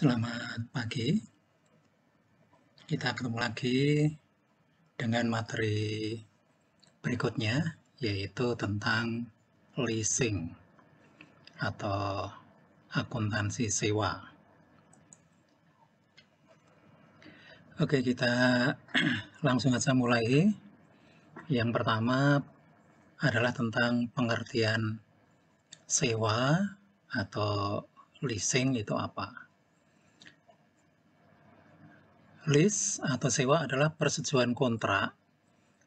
Selamat pagi, kita ketemu lagi dengan materi berikutnya, yaitu tentang leasing atau akuntansi sewa. Oke, kita langsung saja mulai. Yang pertama adalah tentang pengertian sewa atau leasing itu apa. Lease atau sewa adalah persetujuan kontrak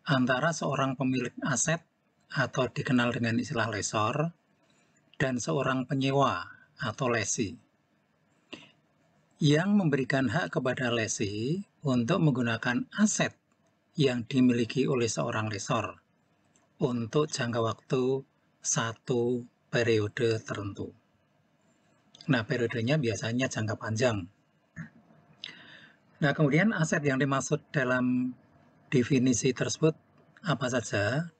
antara seorang pemilik aset atau dikenal dengan istilah lessor dan seorang penyewa atau lesi yang memberikan hak kepada lesi untuk menggunakan aset yang dimiliki oleh seorang lessor untuk jangka waktu satu periode tertentu. Nah, periodenya biasanya jangka panjang. Nah, kemudian aset yang dimaksud dalam definisi tersebut apa saja?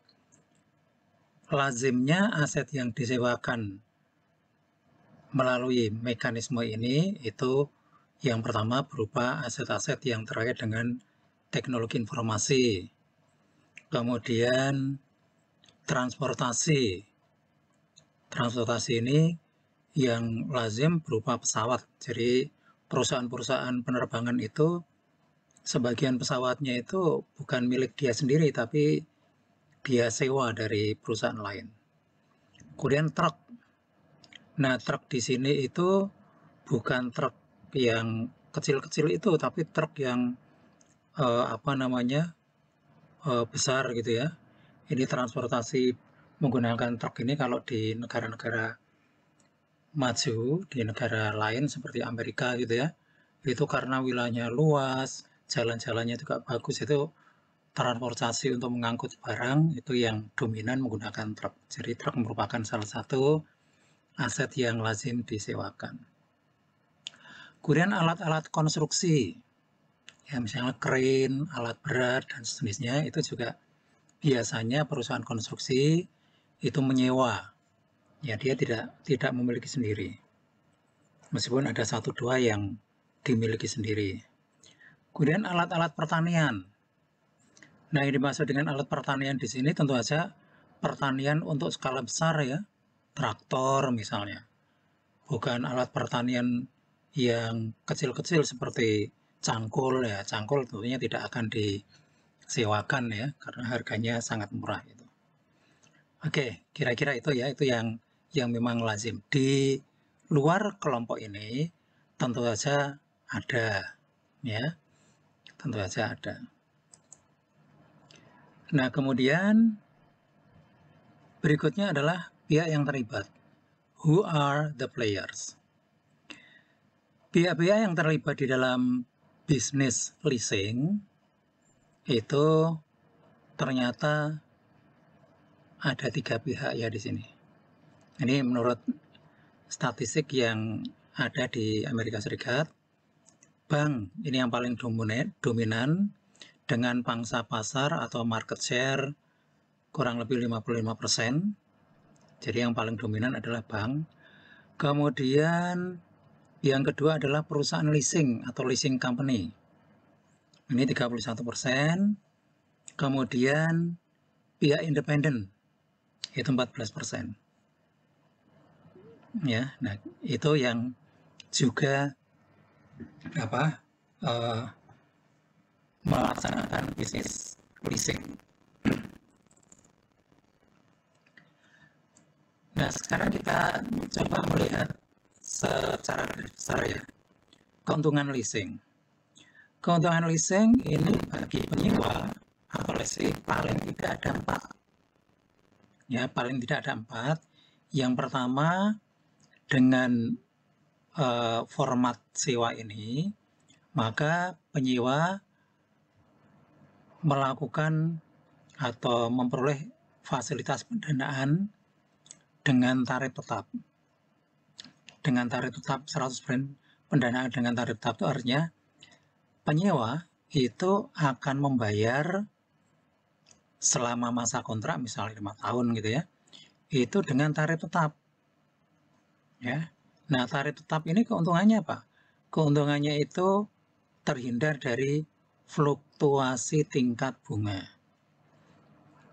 Lazimnya aset yang disewakan melalui mekanisme ini itu yang pertama berupa aset-aset yang terkait dengan teknologi informasi, kemudian transportasi ini yang lazim berupa pesawat. Jadi perusahaan-perusahaan penerbangan itu sebagian pesawatnya itu bukan milik dia sendiri, tapi dia sewa dari perusahaan lain. Kemudian truk. Nah, truk di sini itu bukan truk yang kecil-kecil itu, tapi truk yang besar gitu ya. Ini transportasi menggunakan truk ini kalau di negara-negara maju, di negara lain seperti Amerika gitu ya, itu karena wilayahnya luas, jalan-jalannya juga bagus, itu transportasi untuk mengangkut barang itu yang dominan menggunakan truk. Jadi truk merupakan salah satu aset yang lazim disewakan. Kemudian alat-alat konstruksi, ya misalnya crane, alat berat dan sejenisnya, itu juga biasanya perusahaan konstruksi itu menyewa. Ya, dia tidak memiliki sendiri. Meskipun ada satu dua yang dimiliki sendiri. Kemudian alat-alat pertanian. Nah, yang dimaksud dengan alat pertanian di sini tentu saja pertanian untuk skala besar ya, traktor misalnya. Bukan alat pertanian yang kecil-kecil seperti cangkul ya. Cangkul tentunya tidak akan disewakan ya, karena harganya sangat murah itu. Oke, kira-kira itu ya, itu yang memang lazim. Di luar kelompok ini tentu saja ada ya, tentu saja ada. Nah, kemudian berikutnya adalah pihak yang terlibat. Who are the players? Pihak-pihak yang terlibat di dalam bisnis leasing itu ternyata ada 3 pihak ya di sini. Ini menurut statistik yang ada di Amerika Serikat. Bank ini yang paling dominan dengan pangsa pasar atau market share kurang lebih 55%. Jadi yang paling dominan adalah bank. Kemudian yang kedua adalah perusahaan leasing atau leasing company. Ini 31%. Kemudian pihak independen itu 14%. Ya, nah itu yang juga melaksanakan bisnis leasing. Nah, sekarang kita coba melihat secara besar ya, keuntungan leasing. Keuntungan leasing ini bagi penyewa atau lesi paling tidak ada 4. Ya, paling tidak ada 4. Yang pertama, dengan format sewa ini, maka penyewa melakukan atau memperoleh fasilitas pendanaan dengan tarif tetap. Dengan tarif tetap 100% pendanaan dengan tarif tetap itu artinya penyewa itu akan membayar selama masa kontrak misalnya 5 tahun gitu ya, itu dengan tarif tetap. Ya. Nah, tarif tetap ini keuntungannya apa? keuntungannya itu terhindar dari fluktuasi tingkat bunga.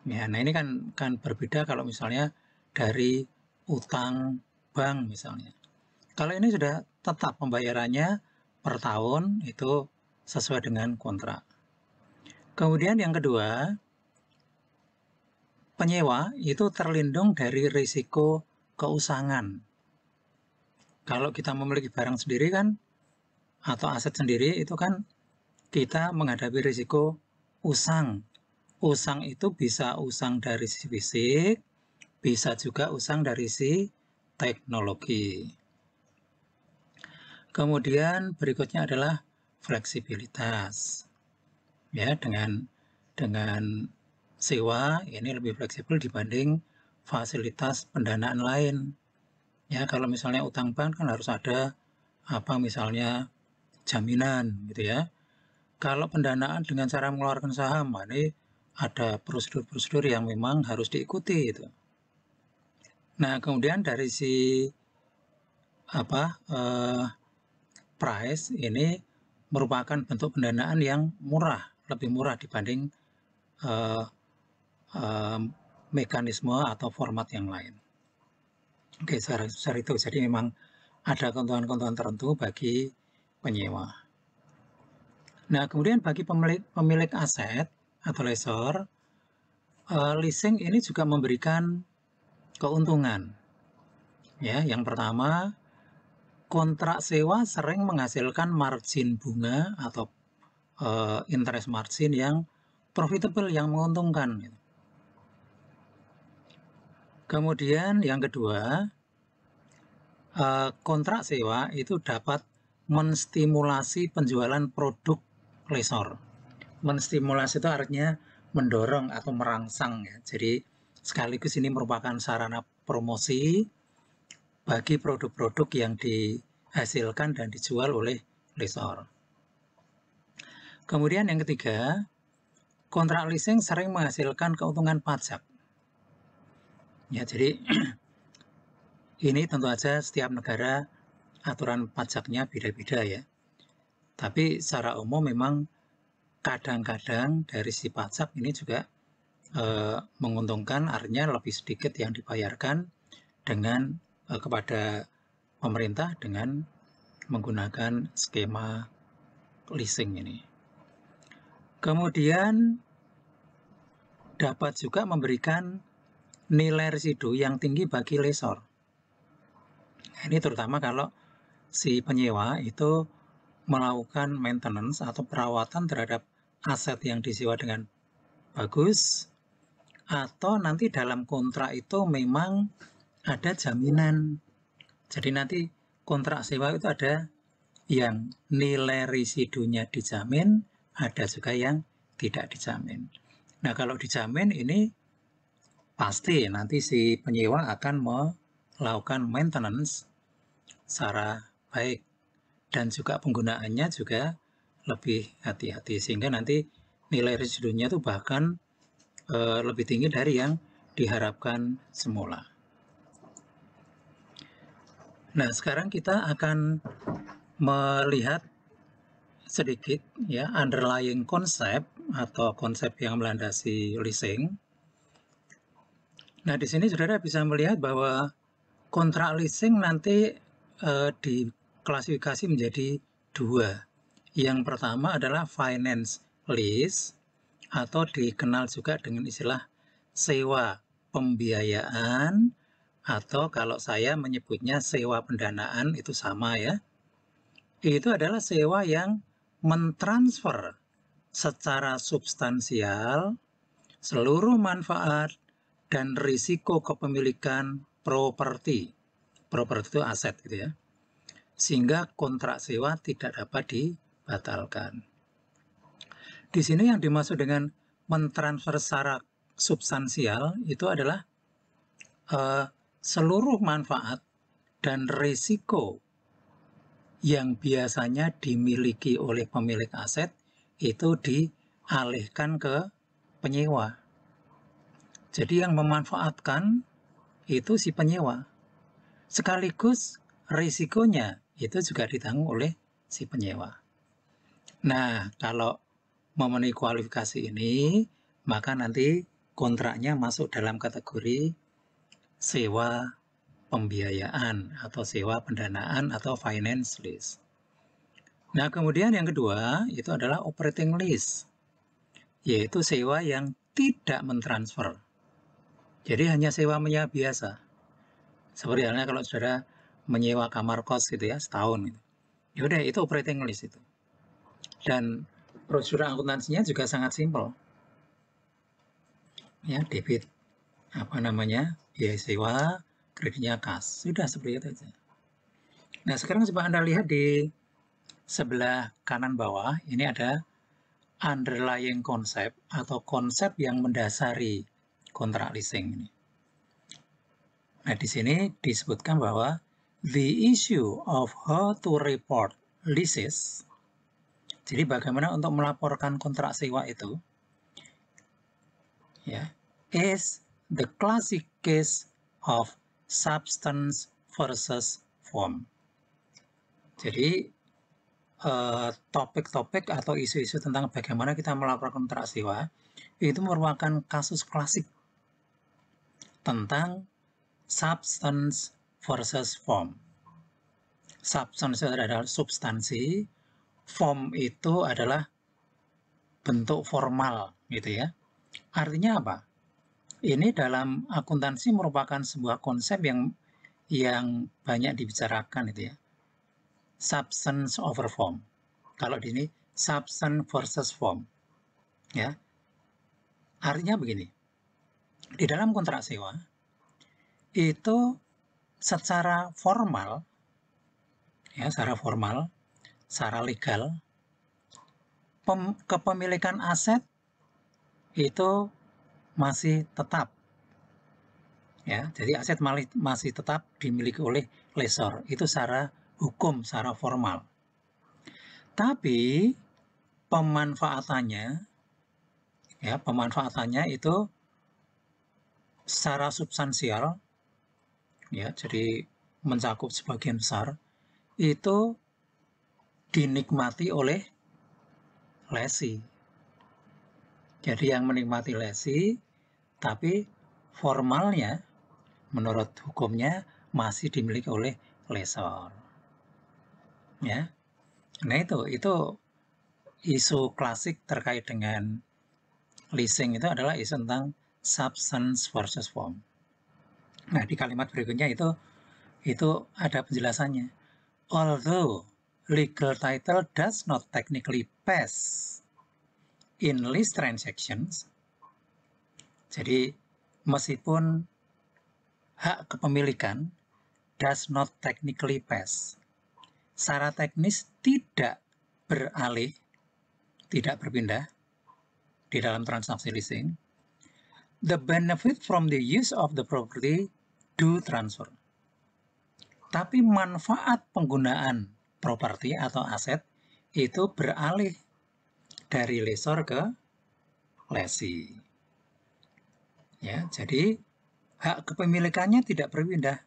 Ya, nah ini kan berbeda kalau misalnya dari utang bank misalnya. Kalau ini sudah tetap pembayarannya per tahun itu sesuai dengan kontrak. Kemudian yang kedua, penyewa itu terlindung dari risiko keusangan. Kalau kita memiliki barang sendiri kan, atau aset sendiri itu kan kita menghadapi risiko usang. Usang itu bisa usang dari sisi fisik, bisa juga usang dari sisi teknologi. Kemudian berikutnya adalah fleksibilitas. Ya, dengan sewa ini lebih fleksibel dibanding fasilitas pendanaan lain. Ya, kalau misalnya utang bank kan harus ada misalnya jaminan gitu ya. Kalau pendanaan dengan cara mengeluarkan saham, ini ada prosedur-prosedur yang memang harus diikuti itu. Nah, kemudian dari si price ini merupakan bentuk pendanaan yang murah, lebih murah dibanding mekanisme atau format yang lain. Oke, secara itu jadi memang ada keuntungan-keuntungan tertentu bagi penyewa. Nah, kemudian bagi pemilik aset atau lessor, leasing ini juga memberikan keuntungan. Ya, yang pertama, kontrak sewa sering menghasilkan margin bunga atau interest margin yang profitable, yang menguntungkan. Kemudian yang kedua, kontrak sewa itu dapat menstimulasi penjualan produk lessor. Menstimulasi itu artinya mendorong atau merangsang ya. Jadi sekaligus ini merupakan sarana promosi bagi produk-produk yang dihasilkan dan dijual oleh lessor. Kemudian yang ketiga, kontrak leasing sering menghasilkan keuntungan pajak. Ya, jadi ini tentu saja setiap negara aturan pajaknya beda-beda ya. Tapi secara umum memang kadang-kadang dari si pajak ini juga menguntungkan, artinya lebih sedikit yang dibayarkan dengan kepada pemerintah dengan menggunakan skema leasing ini. Kemudian dapat juga memberikan nilai residu yang tinggi bagi lessor. Ini terutama kalau si penyewa itu melakukan maintenance atau perawatan terhadap aset yang disewa dengan bagus, atau nanti dalam kontrak itu memang ada jaminan. Jadi nanti kontrak sewa itu ada yang nilai residunya dijamin, ada juga yang tidak dijamin. Nah, kalau dijamin ini pasti nanti si penyewa akan melakukan maintenance secara baik dan juga penggunaannya juga lebih hati-hati sehingga nanti nilai residunya itu bahkan lebih tinggi dari yang diharapkan semula. Nah, sekarang kita akan melihat sedikit ya underlying konsep atau konsep yang melandasi leasing. Nah, di sini saudara bisa melihat bahwa kontrak leasing nanti diklasifikasi menjadi dua. Yang pertama adalah finance lease atau dikenal juga dengan istilah sewa pembiayaan atau kalau saya menyebutnya sewa pendanaan itu sama ya. Itu adalah sewa yang mentransfer secara substansial seluruh manfaat dan risiko kepemilikan properti. Properti itu aset gitu ya. Sehingga kontrak sewa tidak dapat dibatalkan. Di sini yang dimaksud dengan mentransfer secara substansial itu adalah seluruh manfaat dan risiko yang biasanya dimiliki oleh pemilik aset itu dialihkan ke penyewa. Jadi yang memanfaatkan itu si penyewa. Sekaligus risikonya itu juga ditanggung oleh si penyewa. Nah, kalau memenuhi kualifikasi ini, maka nanti kontraknya masuk dalam kategori sewa pembiayaan atau sewa pendanaan atau finance lease. Nah, kemudian yang kedua itu adalah operating lease, yaitu sewa yang tidak mentransfer. Jadi hanya sewa menyewa biasa. Seperti halnya kalau saudara menyewa kamar kos gitu ya, setahun gitu. Yaudah, itu operating lease itu. Dan prosedur akuntansinya juga sangat simpel. Ya, debit biaya sewa, kreditnya kas. Sudah seperti itu aja. Nah, sekarang coba Anda lihat di sebelah kanan bawah, ini ada underlying konsep atau konsep yang mendasari kontrak leasing ini. Nah, di sini disebutkan bahwa the issue of how to report leases, jadi bagaimana untuk melaporkan kontrak sewa itu, ya, is the classic case of substance versus form. Jadi topik-topik atau isu-isu tentang bagaimana kita melaporkan kontrak sewa itu merupakan kasus klasik tentang substance versus form. Substance itu adalah substansi, form itu adalah bentuk formal, gitu ya. Artinya apa? Ini dalam akuntansi merupakan sebuah konsep yang banyak dibicarakan, itu ya. Substance over form. Kalau di sini substance versus form, ya. Artinya begini. Di dalam kontrak sewa itu secara formal, ya, secara legal, kepemilikan aset itu masih tetap, ya. Jadi aset masih tetap dimiliki oleh lessor. Itu secara hukum, secara formal. Tapi pemanfaatannya itu secara substansial, ya. Jadi mencakup sebagian besar itu dinikmati oleh lesi. Jadi yang menikmati lesi, tapi formalnya menurut hukumnya masih dimiliki oleh lessor. Ya. Nah, itu isu klasik terkait dengan leasing itu adalah isu tentang substance versus form. Nah, di kalimat berikutnya itu ada penjelasannya. Although legal title does not technically pass in lease transactions, jadi meskipun hak kepemilikan does not technically pass, secara teknis tidak beralih, tidak berpindah di dalam transaksi leasing, the benefit from the use of the property do transfer. Tapi manfaat penggunaan properti atau aset itu beralih dari lessor ke lesi. Ya, jadi hak kepemilikannya tidak berpindah,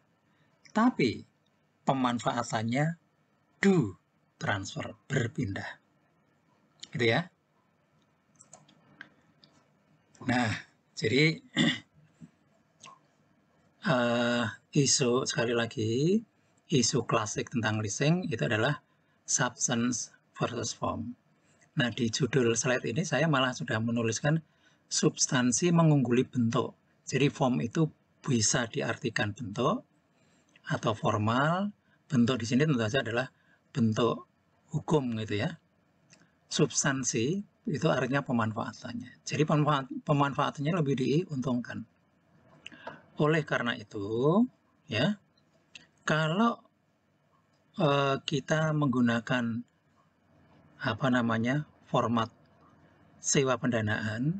tapi pemanfaatannya do transfer, berpindah. Gitu ya. Nah, jadi isu sekali lagi, isu klasik tentang leasing itu adalah substance versus form. Nah, di judul slide ini saya malah sudah menuliskan substansi mengungguli bentuk. Jadi form itu bisa diartikan bentuk atau formal. Bentuk di sini tentu saja adalah bentuk hukum gitu ya. Substansi itu artinya pemanfaatannya. Jadi pemanfaatannya lebih diuntungkan. Oleh karena itu, ya, kalau kita menggunakan format sewa pendanaan,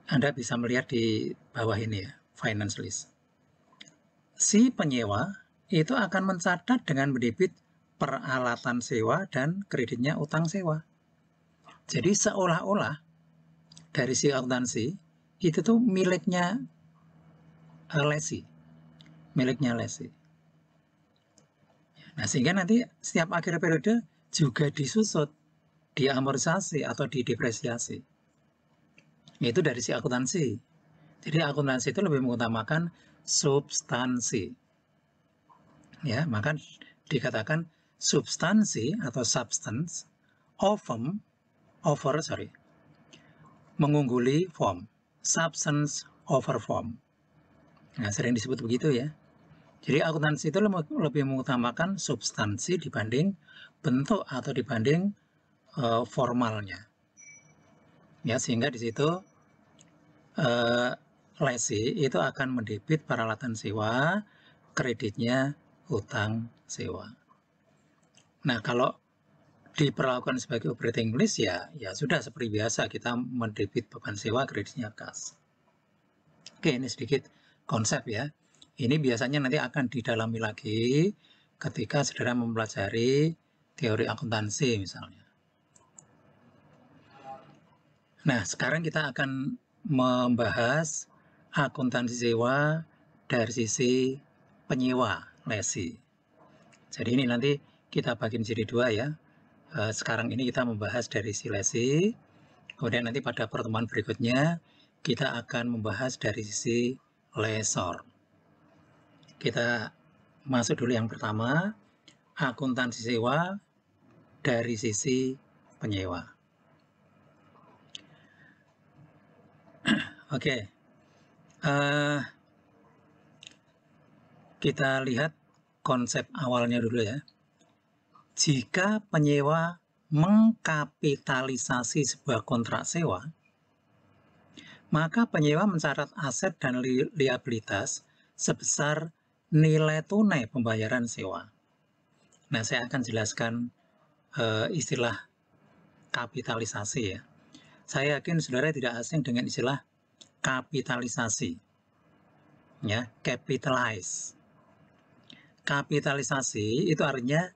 Anda bisa melihat di bawah ini ya, finance lease. Si penyewa itu akan mencatat dengan mendebit peralatan sewa dan kreditnya utang sewa. Jadi seolah-olah dari si akuntansi itu tuh miliknya lesi. sehingga nanti setiap akhir periode juga disusut, diamortisasi atau didepresiasi. Itu dari si akuntansi. Jadi akuntansi itu lebih mengutamakan substansi. Ya, maka dikatakan substansi atau substance mengungguli form. Substance over form. Nah, sering disebut begitu ya. Jadi akuntansi itu lebih mengutamakan substansi dibanding bentuk atau dibanding formalnya. Ya, sehingga di situ lesi itu akan mendebit peralatan sewa, kreditnya utang sewa. Nah, kalau diperlakukan sebagai operating lease ya sudah seperti biasa kita mendebit beban sewa, kreditnya kas. Oke, ini sedikit konsep ya. Ini biasanya nanti akan didalami lagi ketika saudara mempelajari teori akuntansi misalnya. Nah, sekarang kita akan membahas akuntansi sewa dari sisi penyewa lesi. Jadi ini nanti kita bagi jadi dua ya. Sekarang ini kita membahas dari sisi lesi, kemudian nanti pada pertemuan berikutnya kita akan membahas dari sisi lesor. Kita masuk dulu yang pertama, akuntansi sewa dari sisi penyewa. Oke, kita lihat konsep awalnya dulu ya. Jika penyewa mengkapitalisasi sebuah kontrak sewa, maka penyewa mencatat aset dan liabilitas sebesar nilai tunai pembayaran sewa. Nah, saya akan jelaskan istilah kapitalisasi ya. Saya yakin saudara tidak asing dengan istilah kapitalisasi. Ya, capitalize. Kapitalisasi itu artinya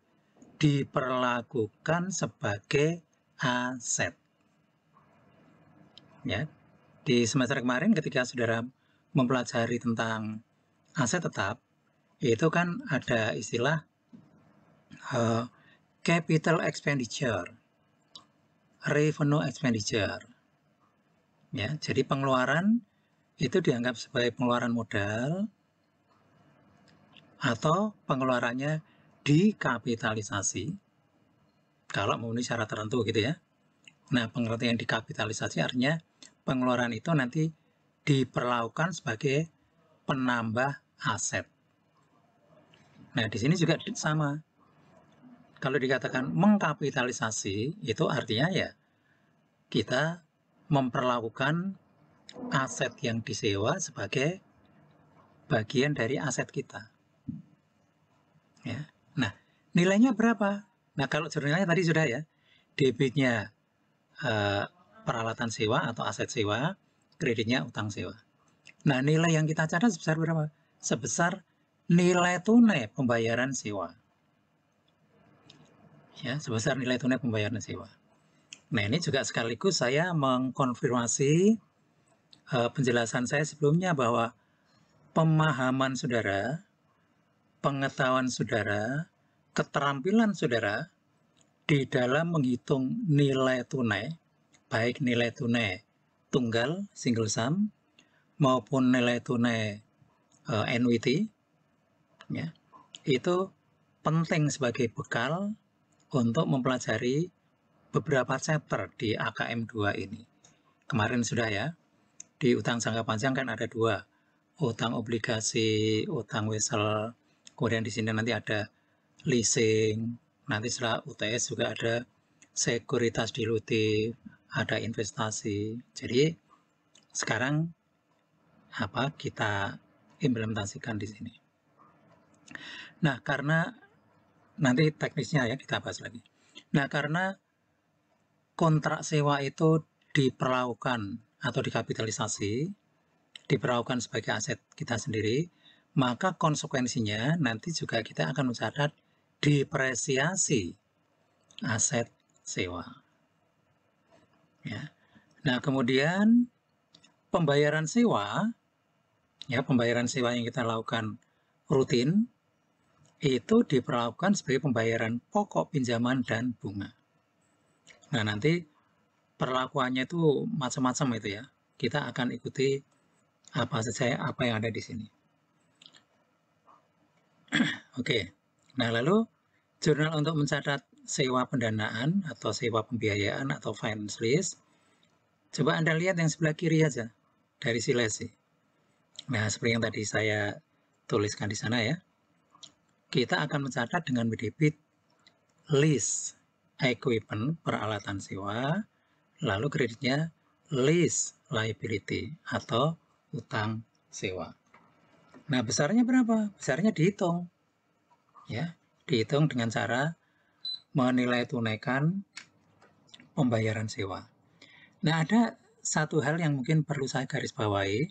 diperlakukan sebagai aset. Ya, di semester kemarin ketika saudara mempelajari tentang aset tetap, itu kan ada istilah capital expenditure, revenue expenditure. Ya, jadi pengeluaran itu dianggap sebagai pengeluaran modal atau pengeluarannya dikapitalisasi kalau memenuhi syarat tertentu gitu ya. Nah, pengertian dikapitalisasi artinya pengeluaran itu nanti diperlakukan sebagai penambah aset. Nah, di sini juga sama. Kalau dikatakan mengkapitalisasi, itu artinya ya kita memperlakukan aset yang disewa sebagai bagian dari aset kita. Ya. Nah, nilainya berapa? Nah, kalau nilainya tadi sudah ya, debitnya peralatan sewa atau aset sewa, kreditnya utang sewa. Nah, nilai yang kita catat sebesar berapa? Sebesar nilai tunai pembayaran sewa. Ya, sebesar nilai tunai pembayaran sewa. Nah, ini juga sekaligus saya mengkonfirmasi penjelasan saya sebelumnya bahwa pemahaman saudara, pengetahuan saudara, keterampilan saudara di dalam menghitung nilai tunai, baik nilai tunai tunggal single sum maupun nilai tunai annuity, ya, itu penting sebagai bekal untuk mempelajari beberapa chapter di AKM 2 ini. Kemarin sudah ya, di utang jangka panjang kan ada dua, utang obligasi, utang wesel, kemudian di sini nanti ada leasing, nanti setelah UTS juga ada sekuritas dilutif, ada investasi. Jadi sekarang kita implementasikan di sini. Nah, karena nanti teknisnya ya kita bahas lagi. Nah, karena kontrak sewa itu diperlakukan atau dikapitalisasi, diperlakukan sebagai aset kita sendiri, maka konsekuensinya nanti juga kita akan mencatat depresiasi aset sewa. Ya. Nah, kemudian pembayaran sewa, ya pembayaran sewa yang kita lakukan rutin, itu diperlakukan sebagai pembayaran pokok pinjaman dan bunga. Nah, nanti perlakuannya itu macam-macam itu ya. Kita akan ikuti apa saja apa yang ada di sini. Oke. Nah, lalu jurnal untuk mencatat sewa pendanaan atau sewa pembiayaan atau finance lease. Coba Anda lihat yang sebelah kiri aja dari Silesi. Nah, seperti yang tadi saya tuliskan di sana ya. Kita akan mencatat dengan debit lease equipment peralatan sewa, lalu kreditnya lease liability atau utang sewa. Nah, besarnya berapa? Besarnya dihitung. Ya, dihitung dengan cara menilai tunaikan pembayaran sewa. Nah, ada satu hal yang mungkin perlu saya garis bawahi.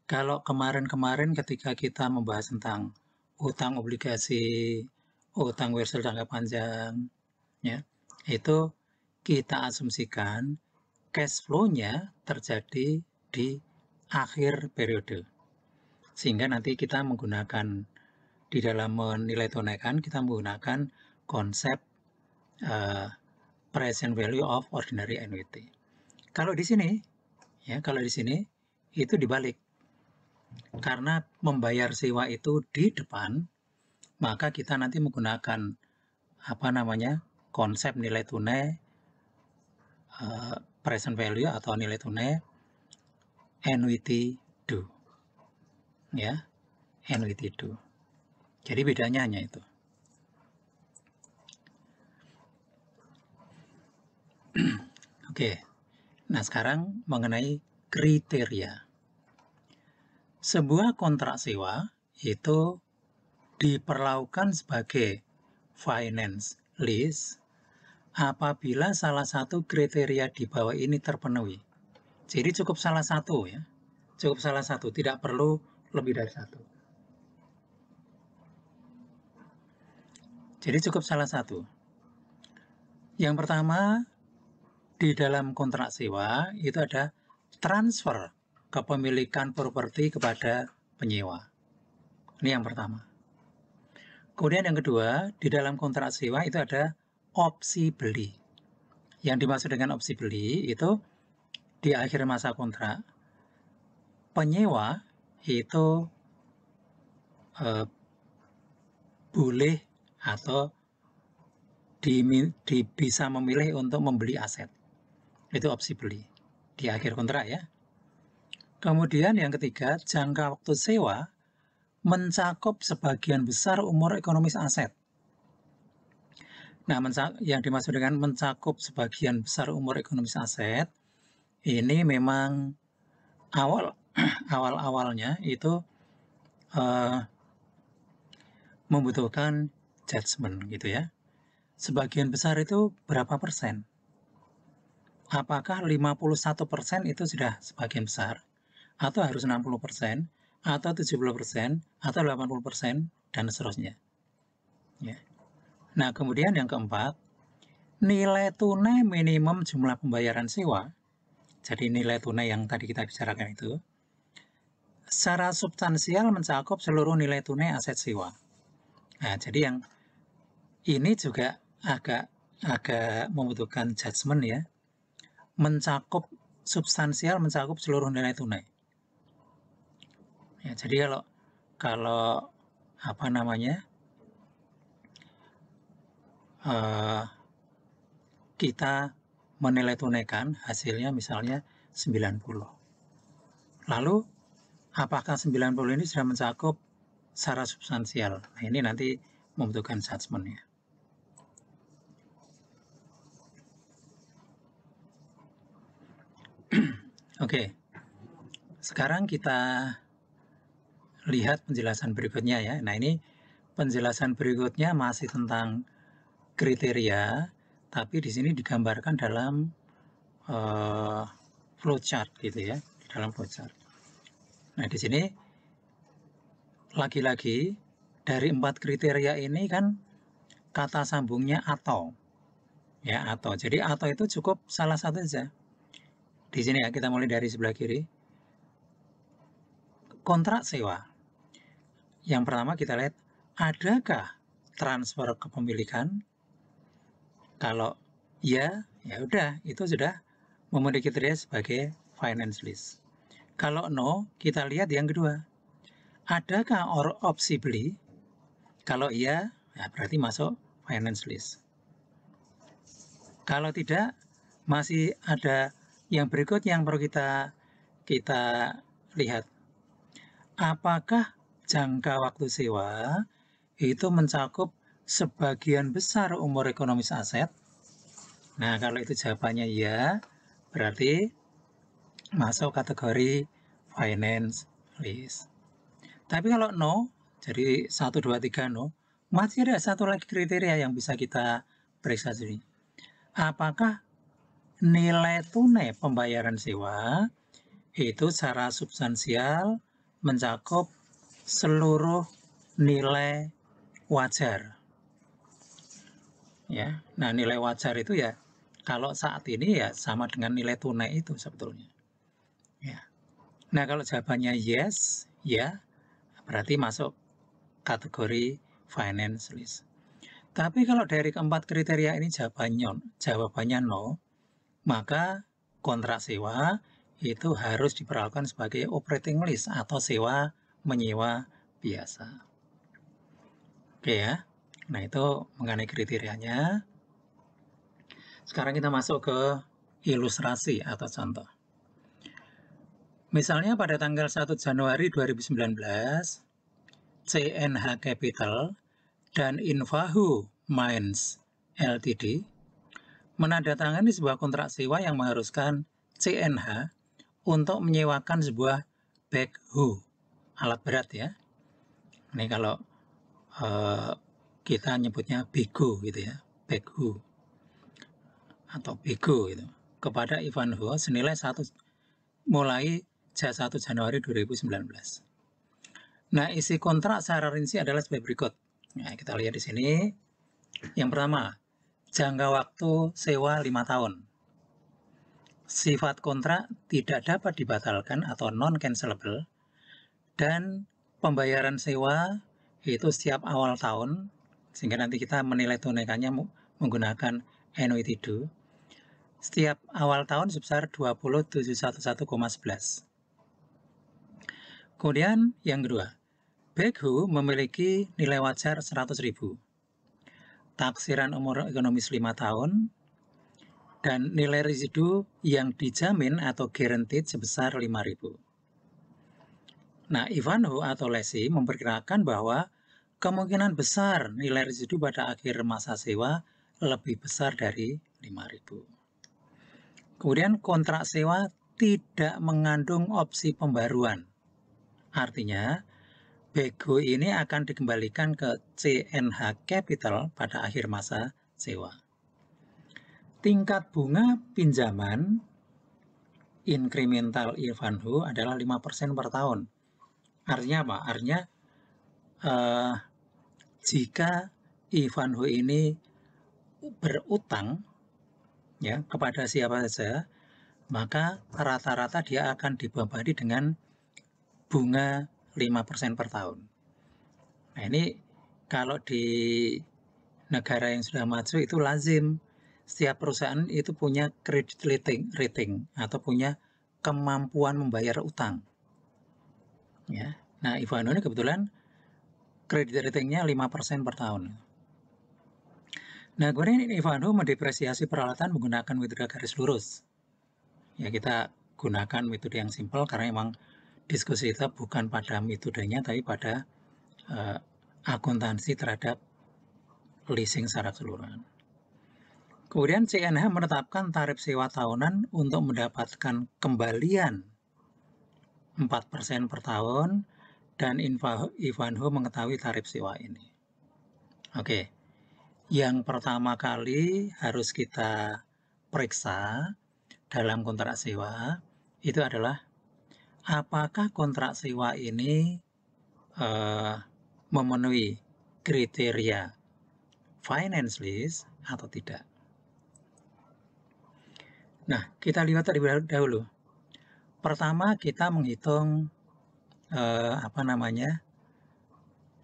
Kalau kemarin-kemarin ketika kita membahas tentang utang obligasi, utang wesel jangka panjang, ya, itu kita asumsikan cash flow-nya terjadi di akhir periode. Sehingga nanti kita menggunakan di dalam menilai tunaikan kita menggunakan konsep present value of ordinary annuity. Kalau di sini itu dibalik. Karena membayar sewa itu di depan, maka kita nanti menggunakan konsep nilai tunai present value atau nilai tunai annuity due. Ya, annuity due. Jadi bedanya hanya itu. Oke. Nah, sekarang mengenai kriteria. Sebuah kontrak sewa itu diperlakukan sebagai finance lease apabila salah satu kriteria di bawah ini terpenuhi. Jadi cukup salah satu ya. Cukup salah satu, tidak perlu lebih dari satu. Jadi cukup salah satu. Yang pertama, di dalam kontrak sewa itu ada transfer kepemilikan properti kepada penyewa. Ini yang pertama. Kemudian yang kedua, di dalam kontrak sewa itu ada opsi beli. Yang dimaksud dengan opsi beli itu di akhir masa kontrak, penyewa itu boleh atau bisa memilih untuk membeli aset. Itu opsi beli di akhir kontrak ya. Kemudian yang ketiga, jangka waktu sewa mencakup sebagian besar umur ekonomis aset. Nah, yang dimaksud dengan mencakup sebagian besar umur ekonomis aset, ini memang awal-awalnya itu membutuhkan judgement gitu ya. Sebagian besar itu berapa persen? Apakah 51% itu sudah sebagian besar? Atau harus 60%? Atau 70%? Atau 80%? Dan seterusnya. Ya. Nah, kemudian yang keempat, nilai tunai minimum jumlah pembayaran sewa. Jadi nilai tunai yang tadi kita bicarakan itu, secara substansial mencakup seluruh nilai tunai aset sewa. Nah, jadi yang ini juga agak membutuhkan judgement ya. Substansial mencakup seluruh nilai tunai. Ya, jadi kalau kita menilai tunaikan hasilnya misalnya 90. Lalu apakah 90 ini sudah mencakup secara substansial? Nah, ini nanti membutuhkan judgement ya. Oke. Sekarang kita lihat penjelasan berikutnya ya. Nah, ini penjelasan berikutnya masih tentang kriteria, tapi di sini digambarkan dalam flowchart gitu ya, di dalam flowchart. Nah, di sini lagi-lagi dari 4 kriteria ini kan kata sambungnya atau. Ya, atau. Jadi atau itu cukup salah satu saja. Di sini ya, kita mulai dari sebelah kiri. Kontrak sewa. Yang pertama kita lihat, adakah transfer kepemilikan? Kalau ya, ya udah, itu sudah memenuhi kriteria sebagai finance lease. Kalau no, kita lihat yang kedua. Adakah opsi beli? Kalau iya, ya berarti masuk finance lease. Kalau tidak, masih ada yang berikut yang perlu kita lihat. Apakah jangka waktu sewa itu mencakup sebagian besar umur ekonomis aset? Nah, kalau itu jawabannya iya, berarti masuk kategori finance lease. Tapi kalau no, jadi 1, 2, 3 no, masih ada satu lagi kriteria yang bisa kita periksa sini. Apakah nilai tunai pembayaran sewa itu secara substansial mencakup seluruh nilai wajar? Ya, nah nilai wajar itu ya kalau saat ini ya sama dengan nilai tunai itu sebetulnya. Ya. Nah kalau jawabannya yes, ya berarti masuk kategori finance lease. Tapi kalau dari keempat kriteria ini jawabannya no, maka kontrak sewa itu harus diperlakukan sebagai operating lease atau sewa menyewa biasa. Oke ya. Nah itu mengenai kriterianya. Sekarang kita masuk ke ilustrasi atau contoh. Misalnya pada tanggal 1 Januari 2019, CNH Capital dan Invahu Mines Ltd menandatangani sebuah kontrak sewa yang mengharuskan CNH untuk menyewakan sebuah backhoe, alat berat ya. Ini kalau kita nyebutnya bego gitu ya, backhoe atau bego gitu, kepada Ivanhoe senilai mulai 1 Januari 2019. Nah, isi kontrak secara rinci adalah sebagai berikut. Nah, kita lihat di sini. Yang pertama, jangka waktu sewa 5 tahun. Sifat kontrak tidak dapat dibatalkan atau non-cancelable. Dan pembayaran sewa itu setiap awal tahun, sehingga nanti kita menilai tunaikannya menggunakan annuity due. Setiap awal tahun sebesar 20.711,11. Kemudian yang kedua, backhoe memiliki nilai wajar 100.000. Taksiran umur ekonomis 5 tahun, dan nilai residu yang dijamin atau guaranteed sebesar 5.000. Nah, Ivanhoe atau lessee memperkirakan bahwa kemungkinan besar nilai residu pada akhir masa sewa lebih besar dari 5.000. Kemudian kontrak sewa tidak mengandung opsi pembaruan. Artinya, backhoe ini akan dikembalikan ke CNH Capital pada akhir masa sewa. Tingkat bunga pinjaman incremental Ivanhoe adalah 5% per tahun. Artinya apa? Artinya jika Ivanhoe ini berutang ya kepada siapa saja, maka rata-rata dia akan dibebani dengan bunga 5% per tahun. Nah, ini kalau di negara yang sudah maju itu lazim setiap perusahaan itu punya credit rating atau punya kemampuan membayar utang. Ya. Nah, Ivanhoe ini kebetulan kredit ratingnya 5% per tahun. Nah, kemudian Ivanhoe mendepresiasi peralatan menggunakan metode garis lurus. Ya, kita gunakan metode yang simpel karena memang diskusi kita bukan pada metodenya tapi pada akuntansi terhadap leasing secara keseluruhan. Kemudian CNH menetapkan tarif sewa tahunan untuk mendapatkan kembalian 4% per tahun dan Ivanhoe mengetahui tarif sewa ini. Oke, yang pertama kali harus kita periksa dalam kontrak sewa itu adalah apakah kontrak sewa ini memenuhi kriteria finance lease atau tidak. Nah, kita lihat terlebih dahulu. Pertama kita menghitung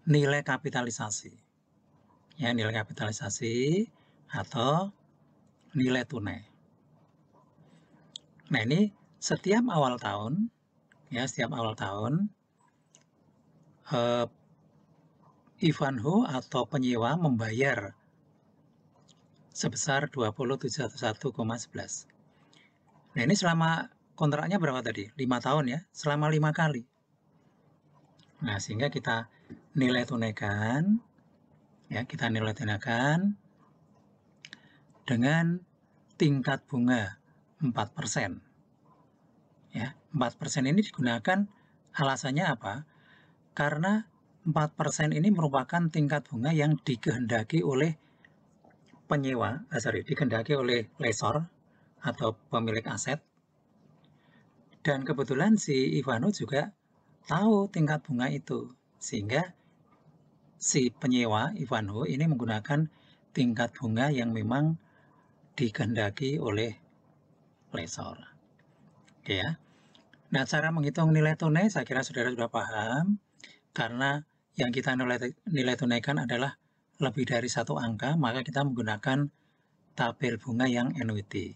nilai kapitalisasi. ya, nilai kapitalisasi atau nilai tunai. Nah, ini setiap awal tahun, ya, setiap awal tahun Ivanhoe atau penyewa membayar sebesar 20.711,11. Nah, ini selama kontraknya berapa tadi? 5 tahun ya, selama 5 kali. Nah, sehingga kita nilai tunaikan, ya, kita nilai tunaikan dengan tingkat bunga 4%. Ya, 4% ini digunakan alasannya apa? Karena 4% ini merupakan tingkat bunga yang dikehendaki oleh penyewa, dikehendaki oleh lessor atau pemilik aset. Dan kebetulan si Ivanhoe juga tahu tingkat bunga itu, sehingga si penyewa Ivanhoe ini menggunakan tingkat bunga yang memang dikehendaki oleh lessor. Oke ya. Nah, cara menghitung nilai tunai saya kira saudara sudah paham, karena yang kita nilai tunaikan adalah lebih dari 1 angka, maka kita menggunakan tabel bunga yang annuity.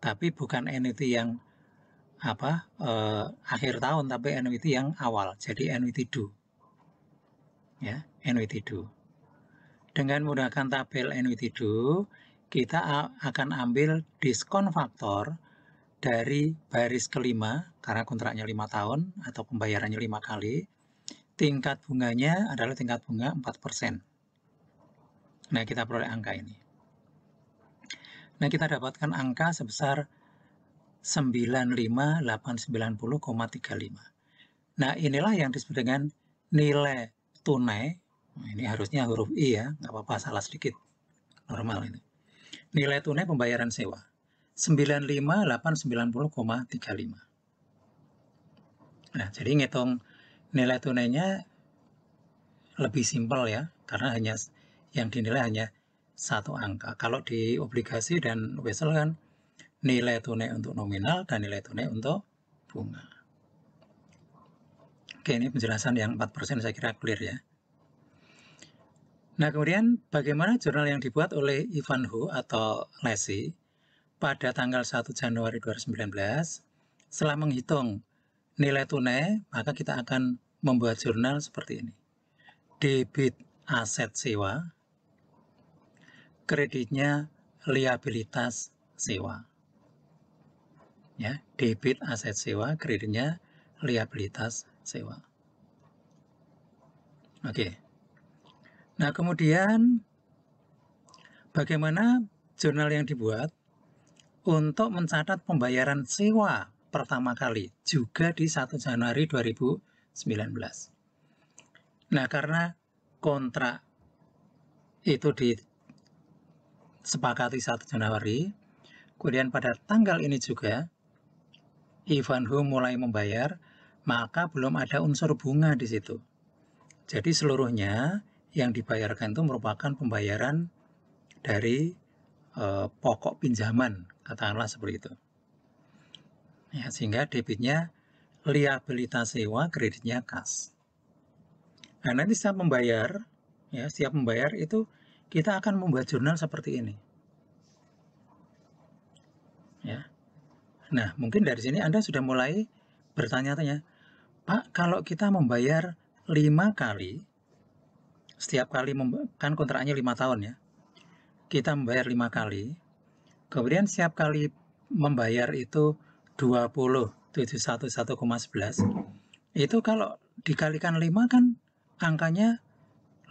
Tapi bukan annuity yang akhir tahun, tapi annuity yang awal, jadi annuity due. Ya, annuity due. Dengan menggunakan tabel annuity due, kita akan ambil diskon faktor dari baris kelima, karena kontraknya 5 tahun atau pembayarannya 5 kali, tingkat bunganya adalah tingkat bunga 4%. Nah, kita peroleh angka ini. Nah, kita dapatkan angka sebesar 95.890,35. Nah, inilah yang disebut dengan nilai tunai. Nah, ini harusnya huruf I ya, nggak apa-apa, salah sedikit. Normal ini. Nilai tunai pembayaran sewa. 95.890,35. Nah, jadi ngitung nilai tunainya lebih simpel ya, karena hanya yang dinilai hanya 1 angka. Kalau di obligasi dan wesel kan nilai tunai untuk nominal dan nilai tunai untuk bunga. Oke, ini penjelasan yang 4% saya kira clear ya. Nah, kemudian bagaimana jurnal yang dibuat oleh Ivanhoe atau Lacy pada tanggal 1 Januari 2019, setelah menghitung nilai tunai, maka kita akan membuat jurnal seperti ini. Debit aset sewa, kreditnya liabilitas sewa. Ya, debit aset sewa, kreditnya liabilitas sewa. Oke. Nah, kemudian bagaimana jurnal yang dibuat untuk mencatat pembayaran sewa pertama kali juga di 1 Januari 2019. Nah, karena kontrak itu disepakati 1 Januari, kemudian pada tanggal ini juga Ivanhoe mulai membayar, maka belum ada unsur bunga di situ. Jadi seluruhnya yang dibayarkan itu merupakan pembayaran dari pokok pinjaman, katakanlah seperti itu. Ya, sehingga debitnya liabilitas sewa, kreditnya kas. Nah, nanti setiap membayar itu kita akan membuat jurnal seperti ini. Ya. Nah, mungkin dari sini Anda sudah mulai bertanya-tanya, Pak, kalau kita membayar 5 kali, setiap kali kan kontraknya 5 tahun ya, kita membayar 5 kali, kemudian setiap kali membayar itu 20.711,11, itu kalau dikalikan 5 kan angkanya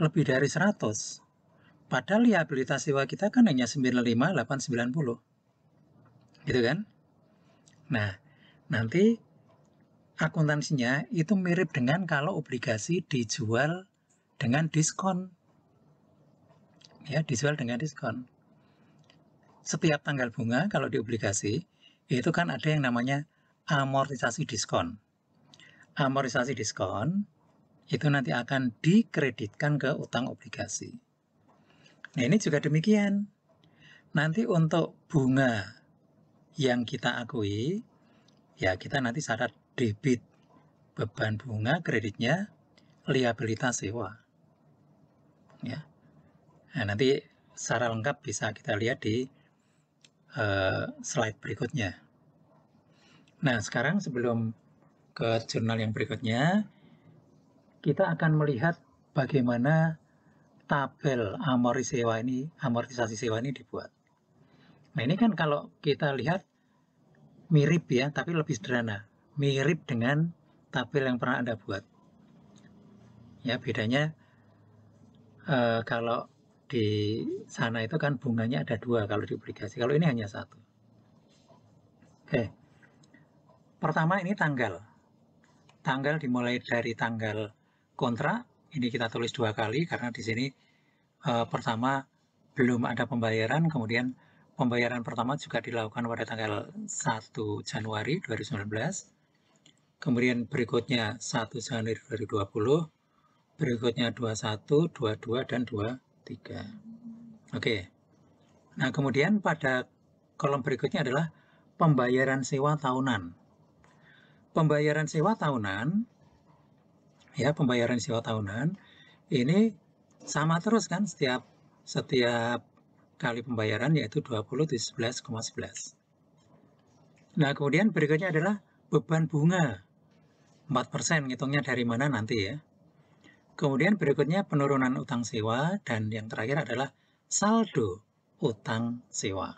lebih dari 100. Padahal liabilitas sewa kita kan hanya 95.890. Gitu kan? Nah, nanti akuntansinya itu mirip dengan kalau obligasi dijual dengan diskon. Ya, dijual dengan diskon. Setiap tanggal bunga kalau di obligasi itu kan ada yang namanya amortisasi diskon. Amortisasi diskon itu nanti akan dikreditkan ke utang obligasi. Nah, ini juga demikian. Nanti untuk bunga yang kita akui, ya kita nanti syarat debit beban bunga, kreditnya liabilitas sewa. Ya. Nah, nanti secara lengkap bisa kita lihat di slide berikutnya. Nah, sekarang sebelum ke jurnal yang berikutnya, kita akan melihat bagaimana tabel amortisasi sewa ini dibuat. Nah, ini kan kalau kita lihat mirip ya, tapi lebih sederhana. Mirip dengan tabel yang pernah Anda buat. Ya, bedanya kalau di sana itu kan bunganya ada 2 kalau di obligasi. Kalau ini hanya 1. Oke. Pertama ini tanggal. Tanggal dimulai dari tanggal kontrak. Ini kita tulis 2 kali karena di sini pertama belum ada pembayaran, kemudian pembayaran pertama juga dilakukan pada tanggal 1 Januari 2019. Kemudian berikutnya 1 Januari 2020, berikutnya 21, 22, dan 23. Oke. Nah, kemudian pada kolom berikutnya adalah pembayaran sewa tahunan. Pembayaran sewa tahunan, ya, pembayaran sewa tahunan ini sama terus kan setiap kali pembayaran, yaitu 20 di 11,11. Nah, kemudian berikutnya adalah beban bunga. 4%, ngitungnya dari mana nanti ya. Kemudian berikutnya penurunan utang sewa, dan yang terakhir adalah saldo utang sewa.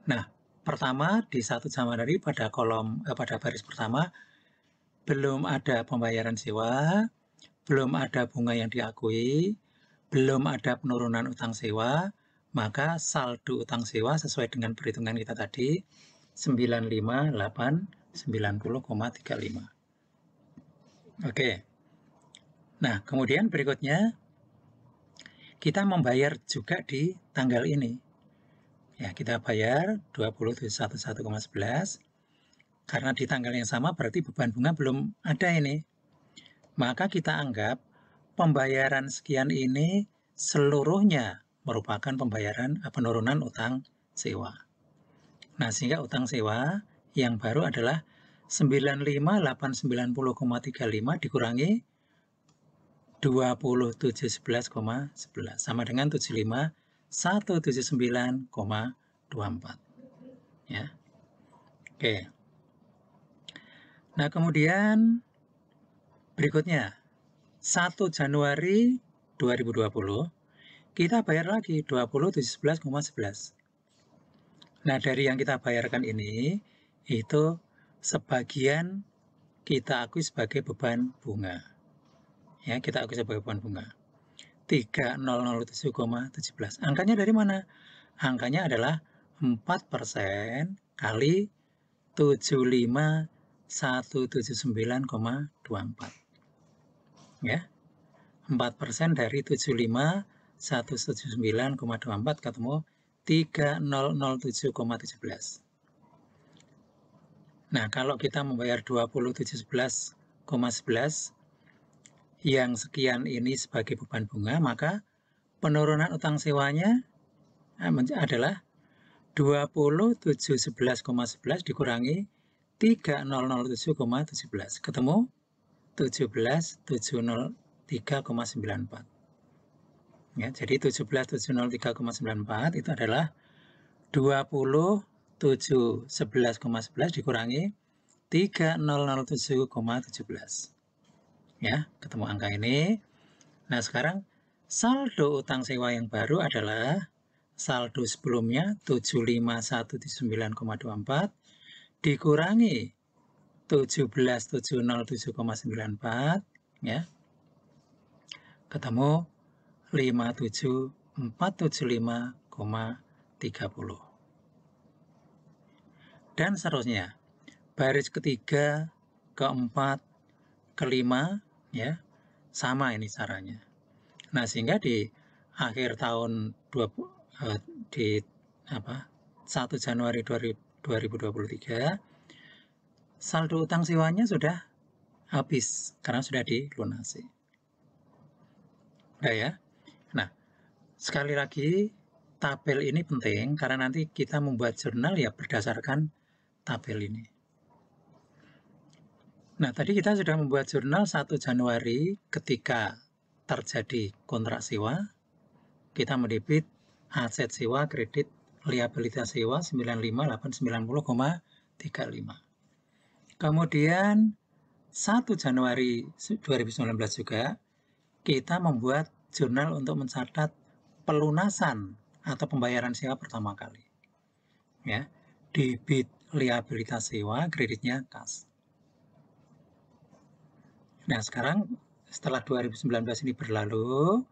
Nah, pertama di 1 Januari pada pada baris pertama belum ada pembayaran sewa, belum ada bunga yang diakui, belum ada penurunan utang sewa, maka saldo utang sewa sesuai dengan perhitungan kita tadi 95890,35. Oke. Nah, kemudian berikutnya kita membayar juga di tanggal ini. Ya, kita bayar 20/11,11 karena di tanggal yang sama berarti beban bunga belum ada ini. Maka kita anggap pembayaran sekian ini seluruhnya merupakan penurunan utang sewa. Nah, sehingga utang sewa yang baru adalah 95890,35 dikurangi 2711,11 sama dengan 75.179,24. Ya. Oke. Nah, kemudian berikutnya 1 Januari 2020 kita bayar lagi 20/11,11. Nah, dari yang kita bayarkan ini itu sebagian kita akui sebagai beban bunga. Ya, kita akui sebagai beban bunga. 3007,17. Angkanya dari mana? Angkanya adalah 4% kali 75.179,24. Ya. 4% dari 75.179,24 ketemu 3007,17. Nah, kalau kita membayar 2711,11 yang sekian ini sebagai beban bunga, maka penurunan utang sewanya adalah 2711,11 dikurangi 3007,17 ketemu 17.703,94. Ya, jadi 17.703,94 itu adalah 2711,11 dikurangi 3007,17. Ya, ketemu angka ini. Nah, sekarang saldo utang sewa yang baru adalah saldo sebelumnya 75179,24 dikurangi 17.707,94 ya. Ketemu 57.475,30. Dan seterusnya. Baris ketiga, keempat, kelima ya. Sama ini caranya. Nah, sehingga di akhir tahun 1 Januari 2023 saldo utang sewanya sudah habis karena sudah dilunasi. Nah, ya. Nah, sekali lagi tabel ini penting karena nanti kita membuat jurnal ya berdasarkan tabel ini. Nah, tadi kita sudah membuat jurnal 1 Januari ketika terjadi kontrak sewa. kita mendebit aset sewa, kredit, liabilitas sewa 95.890,35. Kemudian 1 Januari 2019 juga kita membuat jurnal untuk mencatat pelunasan atau pembayaran sewa pertama kali. Ya, debit liabilitas sewa, kreditnya kas. Nah, sekarang setelah 2019 ini berlalu,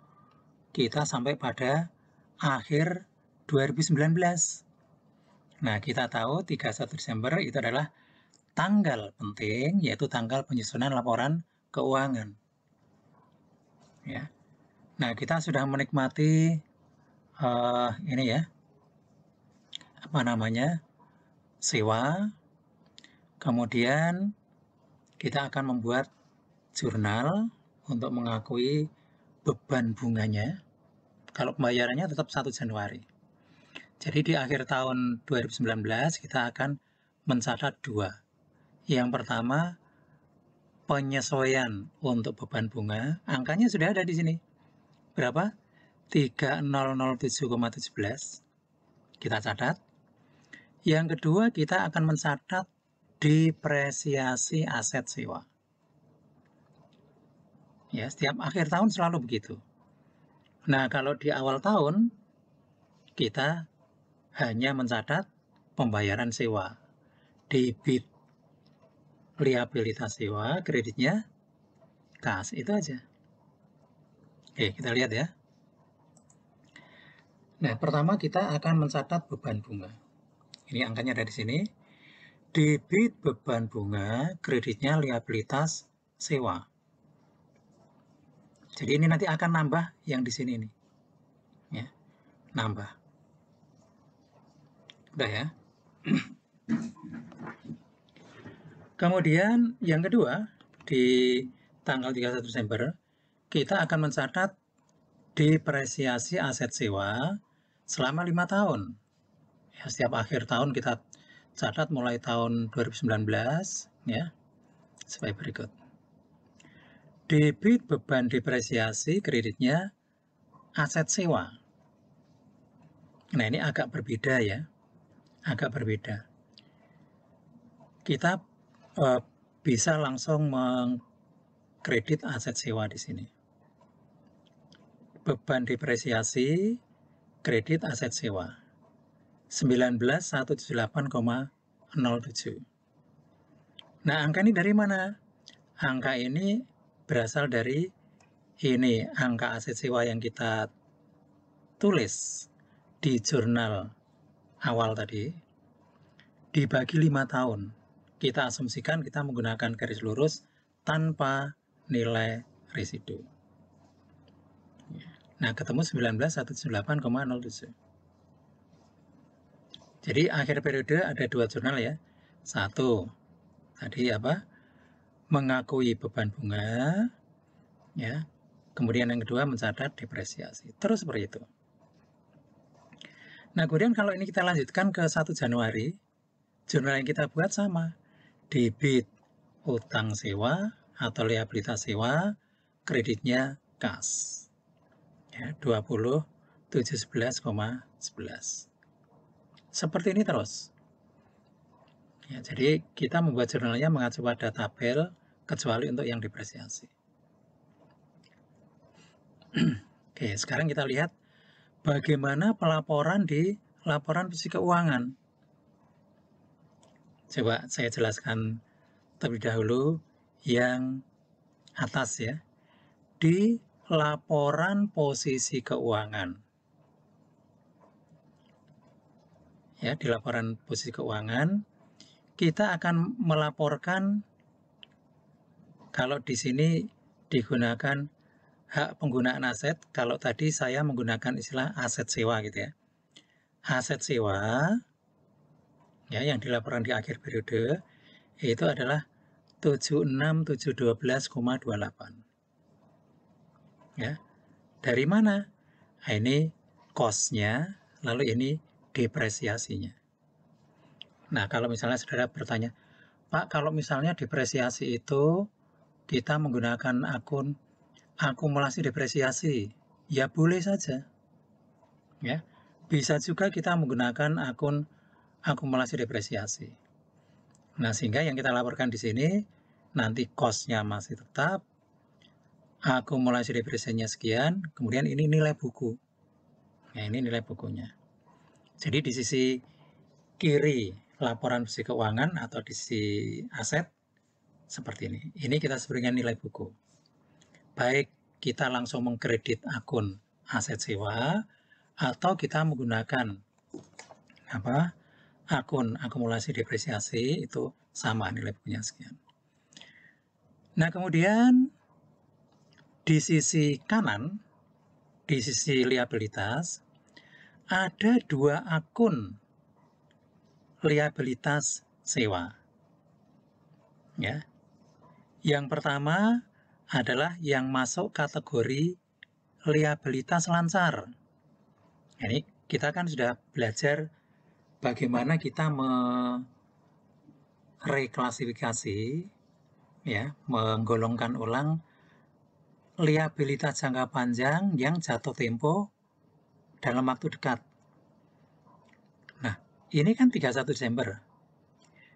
kita sampai pada akhir 2019. Nah, kita tahu 31 Desember itu adalah tanggal penting, yaitu tanggal penyusunan laporan keuangan. Ya. Nah, kita sudah menikmati ini ya, apa namanya, sewa. Kemudian kita akan membuat jurnal untuk mengakui beban bunganya. Kalau pembayarannya tetap 1 Januari. Jadi di akhir tahun 2019 kita akan mencatat 2. Yang pertama, penyesuaian untuk beban bunga. Angkanya sudah ada di sini. Berapa? 3007,17. Kita catat. Yang kedua, kita akan mencatat depresiasi aset sewa. Ya, setiap akhir tahun selalu begitu. Nah, kalau di awal tahun kita hanya mencatat pembayaran sewa, debit liabilitas sewa, kreditnya kas, itu aja. Oke, kita lihat ya. Nah, pertama kita akan mencatat beban bunga. Ini angkanya ada di sini. Debit beban bunga, kreditnya liabilitas sewa. Jadi ini nanti akan nambah yang di sini nih. Ya, nambah. Udah ya. Kemudian yang kedua, di tanggal 31 Desember, kita akan mencatat depresiasi aset sewa selama 5 tahun. Ya, setiap akhir tahun kita catat mulai tahun 2019 ya, sebagai berikut. Debit beban depresiasi kreditnya aset sewa. Nah, ini agak berbeda ya. Agak berbeda. Kita bisa langsung mengkredit aset sewa di sini. Beban depresiasi kredit aset sewa 19.178,07. Nah, angka ini dari mana? Angka ini berasal dari ini angka aset sewa yang kita tulis di jurnal awal tadi dibagi 5 tahun. Kita asumsikan kita menggunakan garis lurus tanpa nilai residu. Nah, ketemu 19.178,07. Jadi akhir periode ada 2 jurnal ya. 1 tadi apa? Mengakui beban bunga ya. Kemudian yang kedua mencatat depresiasi. Terus seperti itu. Nah, kemudian kalau ini kita lanjutkan ke 1 Januari, jurnal yang kita buat sama. Debit utang sewa atau liabilitas sewa, kreditnya kas. Ya, 20.711,11. Seperti ini terus. Ya, jadi kita membuat jurnalnya mengacu pada tabel kecuali untuk yang depresiasi. Oke, sekarang kita lihat bagaimana pelaporan di laporan posisi keuangan. Coba saya jelaskan terlebih dahulu yang atas ya. Di laporan posisi keuangan. Ya, di laporan posisi keuangan kita akan melaporkan kalau di sini digunakan hak penggunaan aset, kalau tadi saya menggunakan istilah aset sewa gitu ya. Aset sewa ya yang dilaporkan di akhir periode itu adalah 76.712,28. Ya. Dari mana? Nah, ini cost-nya, lalu ini depresiasinya. Nah, kalau misalnya saudara bertanya, Pak, kalau misalnya depresiasi itu kita menggunakan akun akumulasi depresiasi, ya boleh saja. Ya, bisa juga kita menggunakan akun akumulasi depresiasi. Nah, sehingga yang kita laporkan di sini nanti cost-nya masih tetap, akumulasi depresiasinya sekian, kemudian ini nilai buku. Nah, ini nilai bukunya. Jadi di sisi kiri laporan sisi keuangan atau di sisi aset seperti ini. Ini kita sebutkan nilai buku. Baik kita langsung mengkredit akun aset sewa atau kita menggunakan akun akumulasi depresiasi, itu sama nilai bukunya sekian. Nah, kemudian di sisi kanan, di sisi liabilitas, ada dua akun liabilitas sewa. Ya. Yang pertama adalah yang masuk kategori liabilitas lancar. Ini kita kan sudah belajar bagaimana kita mereklasifikasi, ya, menggolongkan ulang liabilitas jangka panjang yang jatuh tempo dalam waktu dekat. Nah, ini kan 31 Desember.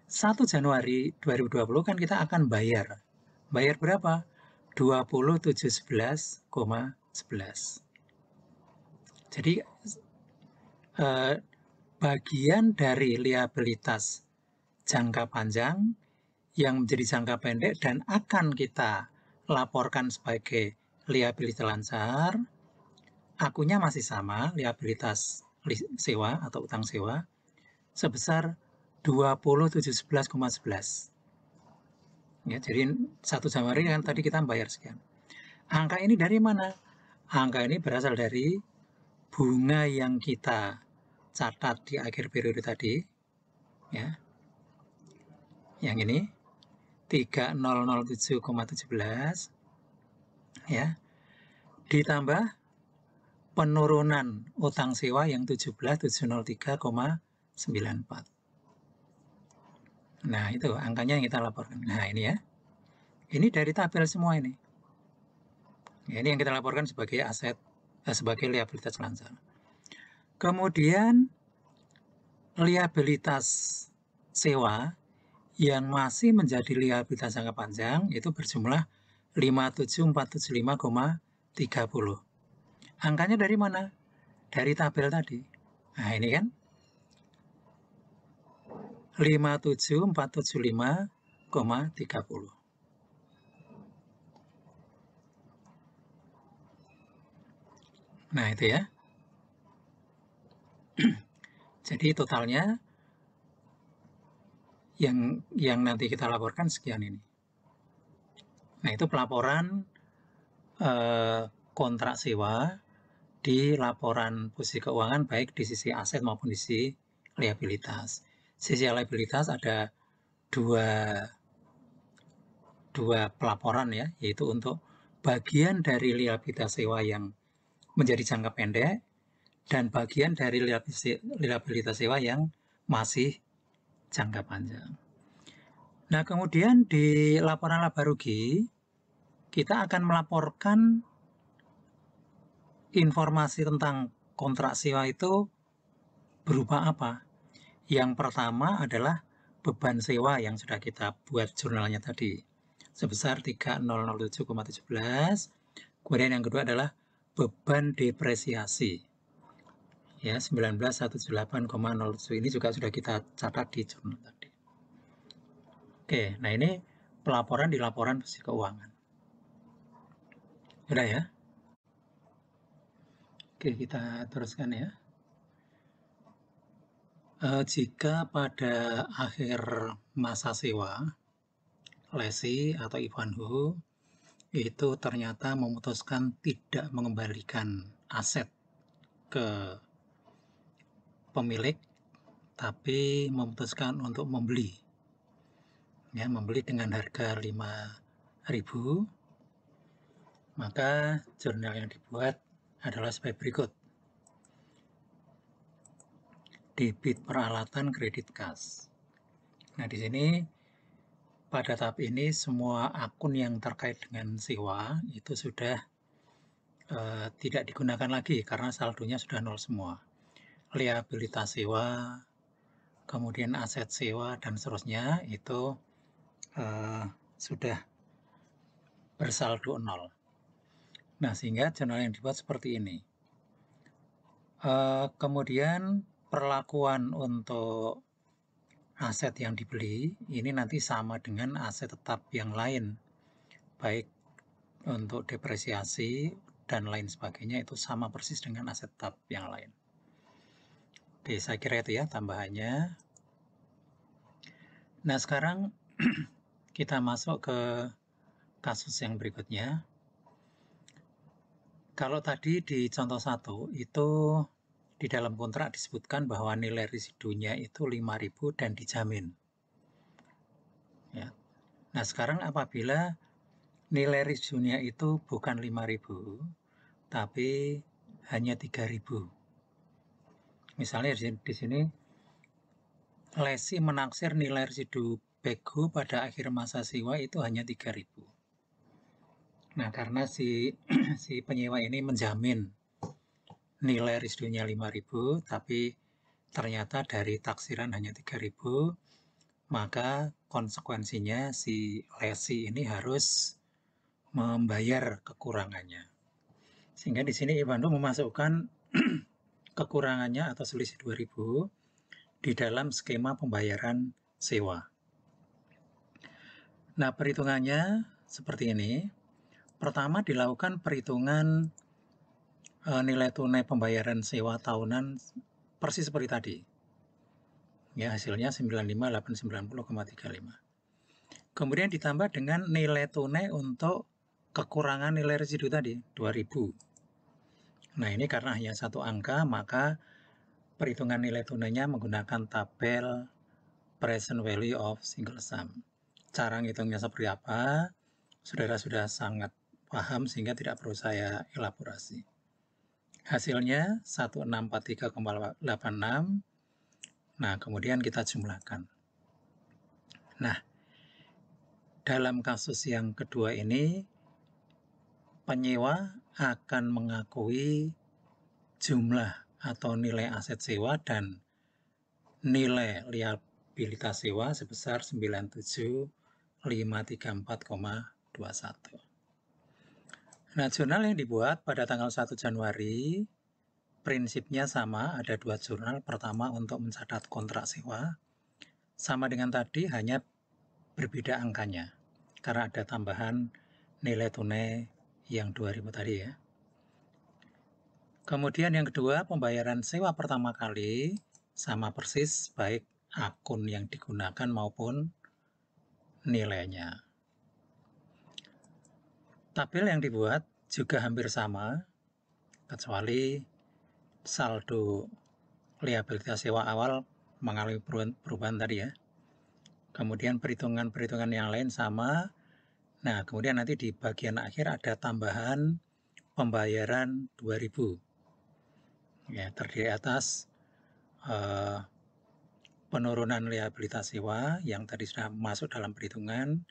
1 Januari 2020 kan kita akan bayar. Bayar berapa? 2711,11. Jadi bagian dari liabilitas jangka panjang yang menjadi jangka pendek dan akan kita laporkan sebagai liabilitas lancar, akunnya masih sama, liabilitas sewa atau utang sewa, sebesar 2711,11. Ya, jadi 1 Januari kan tadi kita bayar sekian. Angka ini dari mana? Angka ini berasal dari bunga yang kita catat di akhir periode tadi, ya, yang ini 3007,17, ya, ditambah penurunan utang sewa yang 17.703,94. Nah, itu angkanya yang kita laporkan. Nah, ini ya. Ini dari tabel semua ini. Ini yang kita laporkan sebagai aset, sebagai liabilitas lancar. Kemudian liabilitas sewa yang masih menjadi liabilitas jangka panjang itu berjumlah 57475,30. Angkanya dari mana? Dari tabel tadi. Nah, ini kan 57475,30. Nah, itu ya. Jadi totalnya yang nanti kita laporkan sekian ini. Nah, itu pelaporan kontrak sewa di laporan posisi keuangan baik di sisi aset maupun di sisi liabilitas. Sisi liabilitas ada dua pelaporan ya, yaitu untuk bagian dari liabilitas sewa yang menjadi jangka pendek dan bagian dari liabilitas sewa yang masih jangka panjang. Nah, kemudian di laporan laba rugi kita akan melaporkan informasi tentang kontrak sewa itu berupa apa? Yang pertama adalah beban sewa yang sudah kita buat jurnalnya tadi sebesar 3007,17. Kemudian yang kedua adalah beban depresiasi ya 19.178,07. Ini juga sudah kita catat di jurnal tadi. Oke, nah ini pelaporan di laporan posisi keuangan. Sudah ya? Oke, kita teruskan ya. Jika pada akhir masa sewa, lesi atau Ivanhoe itu ternyata memutuskan tidak mengembalikan aset ke pemilik, tapi memutuskan untuk membeli, ya, membeli dengan harga 5.000, maka jurnal yang dibuat adalah sebagai berikut. Debit peralatan kredit kas. Nah, di sini pada tahap ini semua akun yang terkait dengan sewa itu sudah tidak digunakan lagi karena saldonya sudah nol semua. Liabilitas sewa, kemudian aset sewa, dan seterusnya itu sudah bersaldo nol. Nah, sehingga jurnal yang dibuat seperti ini. Kemudian perlakuan untuk aset yang dibeli ini nanti sama dengan aset tetap yang lain, baik untuk depresiasi dan lain sebagainya itu sama persis dengan aset tetap yang lain. Oke, saya kira itu ya tambahannya. Nah, sekarang kita masuk ke kasus yang berikutnya. Kalau tadi di contoh 1 itu di dalam kontrak disebutkan bahwa nilai residunya itu 5.000 dan dijamin. Ya. Nah, sekarang apabila nilai residunya itu bukan 5.000 tapi hanya 3.000. Misalnya di sini lesi menaksir nilai residu bego pada akhir masa sewa itu hanya 3.000. Nah, karena si penyewa ini menjamin nilai residunya 5.000 tapi ternyata dari taksiran hanya 3.000, maka konsekuensinya si lesi ini harus membayar kekurangannya. Sehingga di sini Ivanto memasukkan kekurangannya atau selisih 2.000 di dalam skema pembayaran sewa. Nah, perhitungannya seperti ini. Pertama dilakukan perhitungan nilai tunai pembayaran sewa tahunan persis seperti tadi. Ya, hasilnya 95.890,35. Kemudian ditambah dengan nilai tunai untuk kekurangan nilai residu tadi, 2.000. Nah, ini karena hanya satu angka, maka perhitungan nilai tunainya menggunakan tabel present value of single sum. Cara ngitungnya seperti apa? Saudara sudah sangat paham sehingga tidak perlu saya elaborasi. Hasilnya 1643,86. Nah, kemudian kita jumlahkan. Nah, dalam kasus yang kedua ini, penyewa akan mengakui jumlah atau nilai aset sewa dan nilai liabilitas sewa sebesar 97.534,21. Nah, jurnal yang dibuat pada tanggal 1 Januari prinsipnya sama, ada dua jurnal. Pertama untuk mencatat kontrak sewa, sama dengan tadi, hanya berbeda angkanya karena ada tambahan nilai tunai yang 2.000 tadi ya. Kemudian yang kedua, pembayaran sewa pertama kali sama persis baik akun yang digunakan maupun nilainya. Tabel yang dibuat juga hampir sama kecuali saldo liabilitas sewa awal mengalami perubahan tadi ya. Kemudian perhitungan-perhitungan yang lain sama. Nah, kemudian nanti di bagian akhir ada tambahan pembayaran 2.000. Ya, terdiri atas penurunan liabilitas sewa yang tadi sudah masuk dalam perhitungan.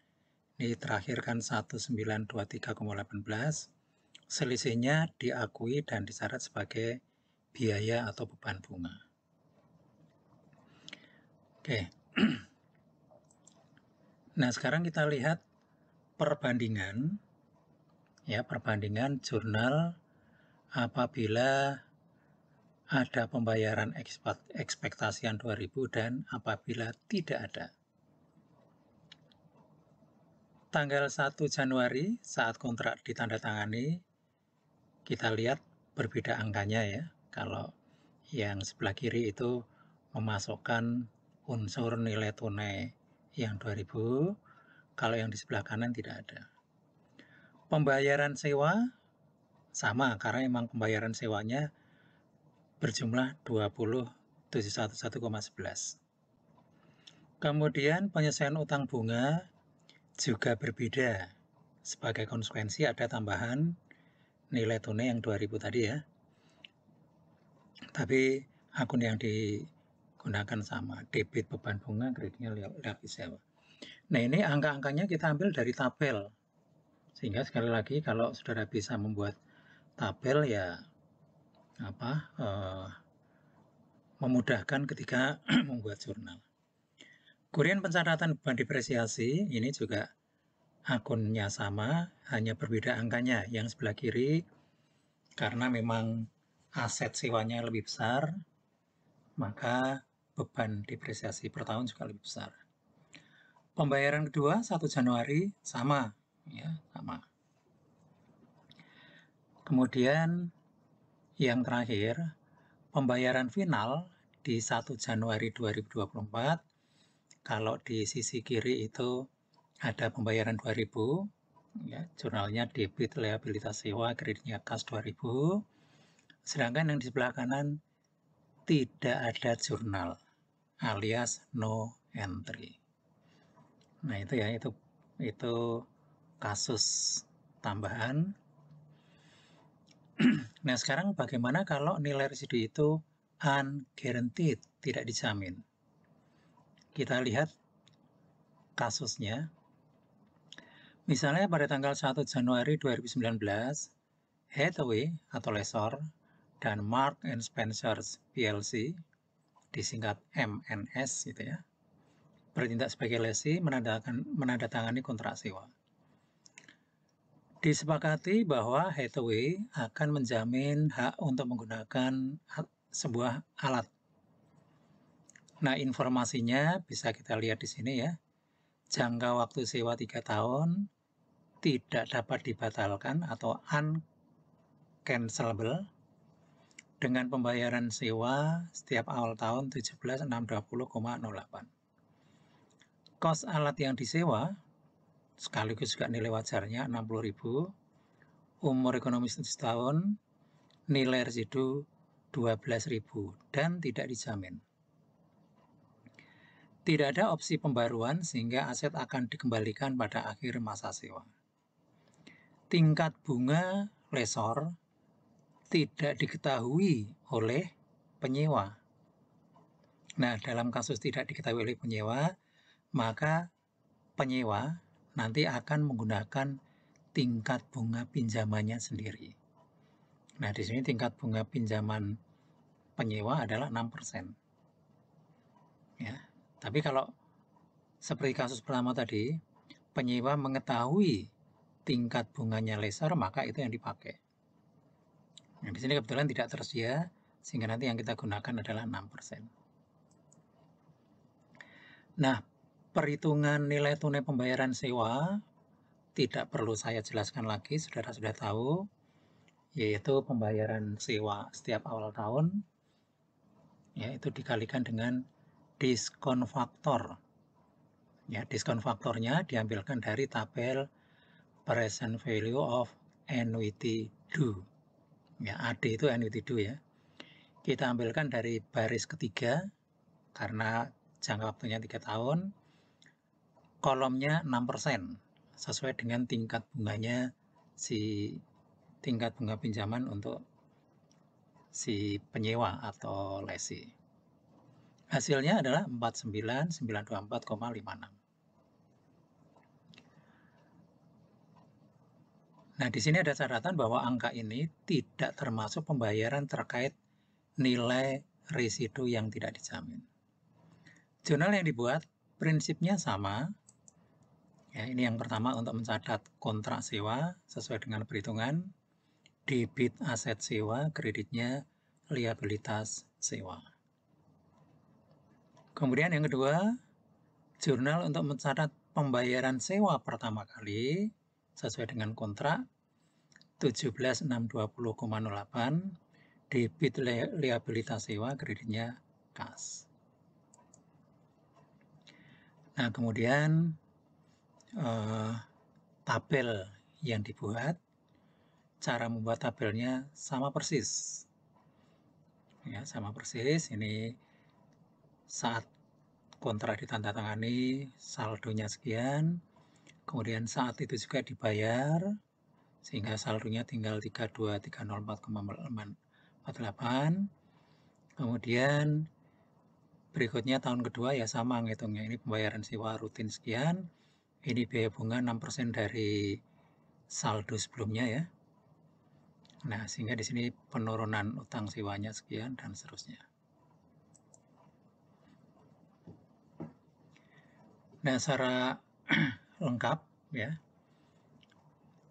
Ini terakhir kan 1923,18. Selisihnya diakui dan disyarat sebagai biaya atau beban bunga. Oke. Nah, sekarang kita lihat perbandingan jurnal apabila ada pembayaran ekspektasian 2.000 dan apabila tidak ada. Tanggal 1 Januari saat kontrak ditandatangani, kita lihat berbeda angkanya ya. Kalau yang sebelah kiri itu memasukkan unsur nilai tunai yang 2.000, kalau yang di sebelah kanan tidak ada. Pembayaran sewa sama karena memang pembayaran sewanya berjumlah 20.711,11. Kemudian penyesuaian utang bunga juga berbeda. Sebagai konsekuensi ada tambahan nilai tunai yang 2.000 tadi ya. Tapi akun yang digunakan sama, debit beban bunga, kreditnya liabilitas sewa. Nah, ini angka-angkanya kita ambil dari tabel. Sehingga sekali lagi kalau saudara bisa membuat tabel ya memudahkan ketika membuat jurnal. Kemudian pencatatan beban depresiasi ini juga akunnya sama, hanya berbeda angkanya. Yang sebelah kiri karena memang aset sewanya lebih besar, maka beban depresiasi per tahun juga lebih besar. Pembayaran kedua 1 Januari sama, ya, sama. Kemudian yang terakhir, pembayaran final di 1 Januari 2024, kalau di sisi kiri itu ada pembayaran 2000, ya, jurnalnya debit liabilitas sewa, kreditnya kas 2000, sedangkan yang di sebelah kanan tidak ada jurnal, alias no entry. Nah itu ya, itu kasus tambahan. Nah sekarang bagaimana kalau nilai residu itu unguaranteed, tidak dijamin? Kita lihat kasusnya. Misalnya pada tanggal 1 Januari 2019, Hathaway atau lessor dan Mark and Spencer PLC, disingkat MNS gitu ya, bertindak sebagai lessee menandatangani kontrak sewa. Disepakati bahwa Hathaway akan menjamin hak untuk menggunakan sebuah alat. Nah, informasinya bisa kita lihat di sini ya. Jangka waktu sewa 3 tahun, tidak dapat dibatalkan atau uncancelable, dengan pembayaran sewa setiap awal tahun 17.620,08. Kos alat yang disewa sekaligus juga nilai wajarnya 60.000, umur ekonomis 7 tahun, nilai residu 12.000 dan tidak dijamin. Tidak ada opsi pembaruan sehingga aset akan dikembalikan pada akhir masa sewa. Tingkat bunga lessor tidak diketahui oleh penyewa. Nah, dalam kasus tidak diketahui oleh penyewa, maka penyewa nanti akan menggunakan tingkat bunga pinjamannya sendiri. Nah, di sini tingkat bunga pinjaman penyewa adalah 6%. Ya, tapi kalau seperti kasus pertama tadi, penyewa mengetahui tingkat bunganya lessor, maka itu yang dipakai. Nah, di sini kebetulan tidak tersedia, sehingga nanti yang kita gunakan adalah 6%. Nah, perhitungan nilai tunai pembayaran sewa tidak perlu saya jelaskan lagi, saudara sudah tahu, yaitu pembayaran sewa setiap awal tahun, ya, itu dikalikan dengan diskon faktor. Ya, diskon faktornya diambilkan dari tabel present value of annuity due. Ya, AD itu annuity due ya. Kita ambilkan dari baris ketiga karena jangka waktunya 3 tahun. Kolomnya 6% sesuai dengan tingkat bunganya tingkat bunga pinjaman untuk si penyewa atau lessee. Hasilnya adalah 49.924,56. Nah, di sini ada catatan bahwa angka ini tidak termasuk pembayaran terkait nilai residu yang tidak dijamin. Jurnal yang dibuat prinsipnya sama. Ya, ini yang pertama untuk mencatat kontrak sewa sesuai dengan perhitungan, debit aset sewa, kreditnya liabilitas sewa. Kemudian yang kedua, jurnal untuk mencatat pembayaran sewa pertama kali sesuai dengan kontrak 17.620,08, debit liabilitas sewa, kreditnya kas. Nah, kemudian tabel yang dibuat, cara membuat tabelnya sama persis. Ya, sama persis. Ini saat kontrak ditandatangani, saldonya sekian. Kemudian saat itu juga dibayar, sehingga saldonya tinggal 32.304,48. Kemudian berikutnya tahun kedua ya sama ngitungnya. Ini pembayaran sewa rutin sekian. Ini biaya bunga 6% dari saldo sebelumnya ya. Nah, sehingga di sini penurunan utang sewanya sekian dan seterusnya. Nah, secara lengkap ya,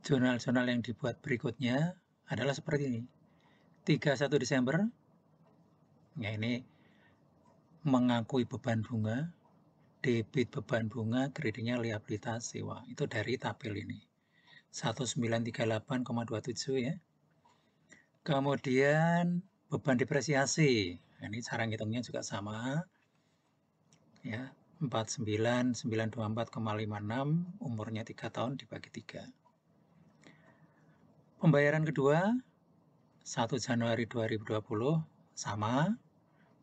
jurnal-jurnal yang dibuat berikutnya adalah seperti ini. 31 Desember, ya ini mengakui beban bunga, debit beban bunga, kreditnya liabilitas sewa. Itu dari tabel ini. 1938,27 ya. Kemudian beban depresiasi. Ini cara ngitungnya juga sama. Ya, 49.924,56, umurnya 3 tahun dibagi 3. Pembayaran kedua 1 Januari 2020 sama,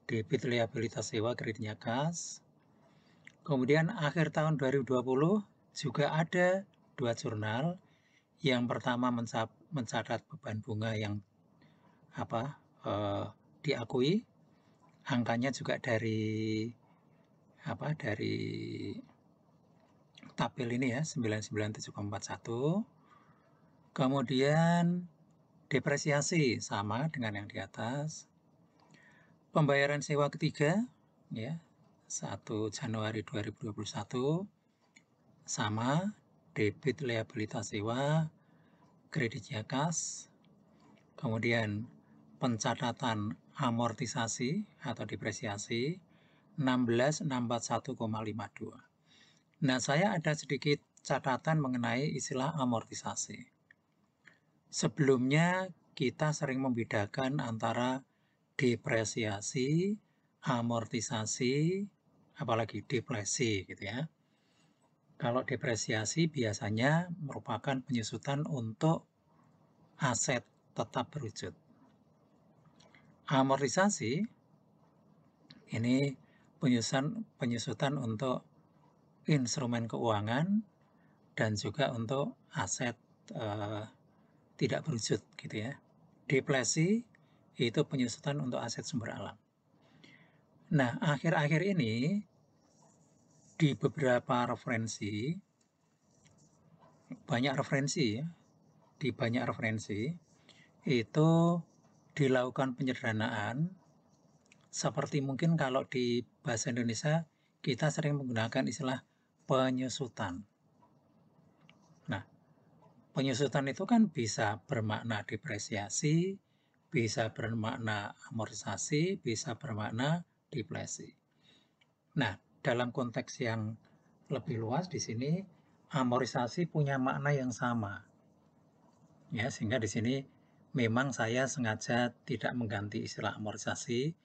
debit liabilitas sewa, kreditnya kas. Kemudian akhir tahun 2020 juga ada 2 jurnal. Yang pertama mencatat beban bunga yang diakui, angkanya juga dari tabel ini ya, 997,41. Kemudian depresiasi sama dengan yang di atas. Pembayaran sewa ketiga ya, 1 Januari 2021 sama, debit liabilitas sewa, kreditnya kas. Kemudian pencatatan amortisasi atau depresiasi 16.641,52. Nah, saya ada sedikit catatan mengenai istilah amortisasi. Sebelumnya kita sering membedakan antara depresiasi, amortisasi, apalagi deflasi gitu ya. Kalau depresiasi biasanya merupakan penyusutan untuk aset tetap berwujud. Amortisasi ini penyusutan untuk instrumen keuangan dan juga untuk aset tidak berwujud gitu ya. Deflasi itu penyusutan untuk aset sumber alam. Nah, akhir-akhir ini di beberapa referensi, di banyak referensi itu dilakukan penyederhanaan. Seperti mungkin kalau di bahasa Indonesia kita sering menggunakan istilah penyusutan. Nah, penyusutan itu kan bisa bermakna depresiasi, bisa bermakna amortisasi, bisa bermakna deflasi. Nah, dalam konteks yang lebih luas di sini amortisasi punya makna yang sama. Ya, sehingga di sini memang saya sengaja tidak mengganti istilah amortisasi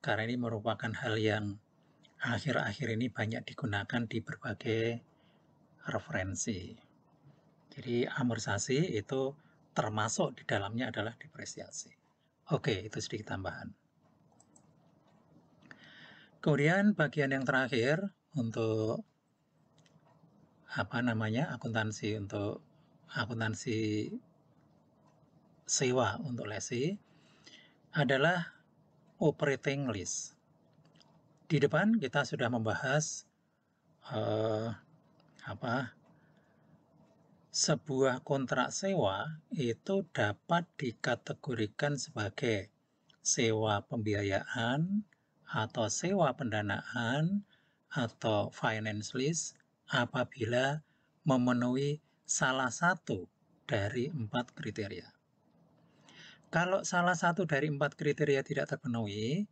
karena ini merupakan hal yang akhir-akhir ini banyak digunakan di berbagai referensi. Jadi amortisasi itu termasuk di dalamnya adalah depresiasi. Oke, itu sedikit tambahan. Kemudian bagian yang terakhir untuk akuntansi sewa untuk lesi adalah operating lease. Di depan kita sudah membahas sebuah kontrak sewa itu dapat dikategorikan sebagai sewa pembiayaan atau sewa pendanaan atau finance lease apabila memenuhi salah satu dari 4 kriteria. Kalau salah satu dari 4 kriteria tidak terpenuhi,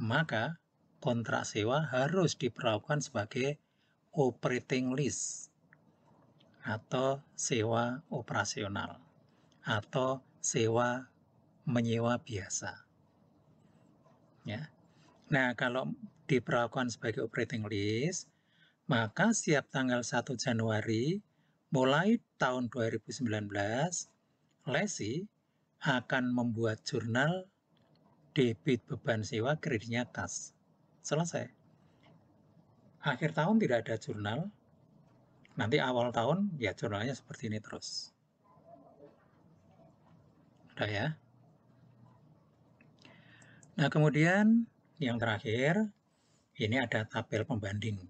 maka kontrak sewa harus diperlakukan sebagai operating lease atau sewa operasional atau sewa menyewa biasa. Ya. Nah, kalau diperlakukan sebagai operating lease, maka setiap tanggal 1 Januari mulai tahun 2019, lesi akan membuat jurnal debit beban sewa, kreditnya kas. Selesai. Akhir tahun tidak ada jurnal, nanti awal tahun ya jurnalnya seperti ini terus. Udah ya. Nah, kemudian yang terakhir, ini ada tabel pembanding.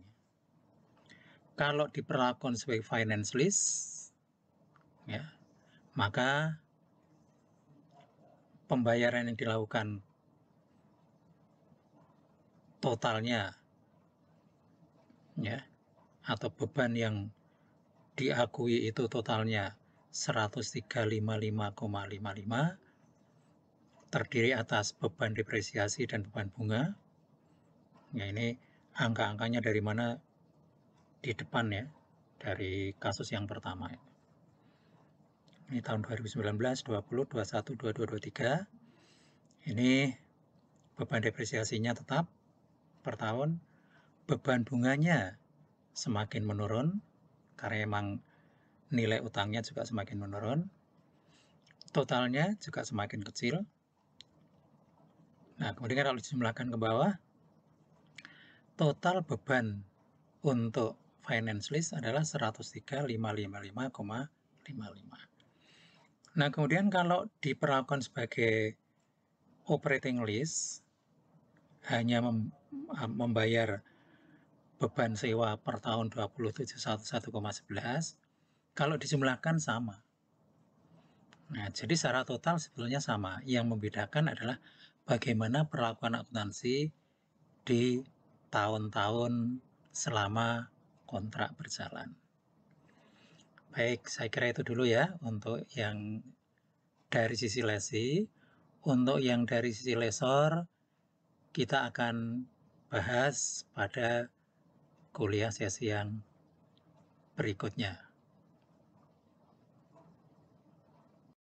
Kalau diperlakukan sebagai finance lease, ya, maka pembayaran yang dilakukan totalnya, ya, atau beban yang diakui itu totalnya 103.55,55, terdiri atas beban depresiasi dan beban bunga. Ya, ini angka-angkanya dari mana di depan ya, dari kasus yang pertama. Ini tahun 2019, 20, 21, 22, 23. Ini beban depresiasinya tetap per tahun. Beban bunganya semakin menurun karena emang nilai utangnya juga semakin menurun. Totalnya juga semakin kecil. Nah, kemudian kalau dijumlahkan ke bawah, total beban untuk finance lease adalah 103.555,55. Nah, kemudian kalau diperlakukan sebagai operating lease, hanya membayar beban sewa per tahun 2711,11, kalau dijumlahkan sama. Nah, jadi secara total sebetulnya sama. Yang membedakan adalah bagaimana perlakuan akuntansi di tahun-tahun selama kontrak berjalan. Baik, saya kira itu dulu ya untuk yang dari sisi lesi. Untuk yang dari sisi lesor, kita akan bahas pada kuliah sesi yang berikutnya.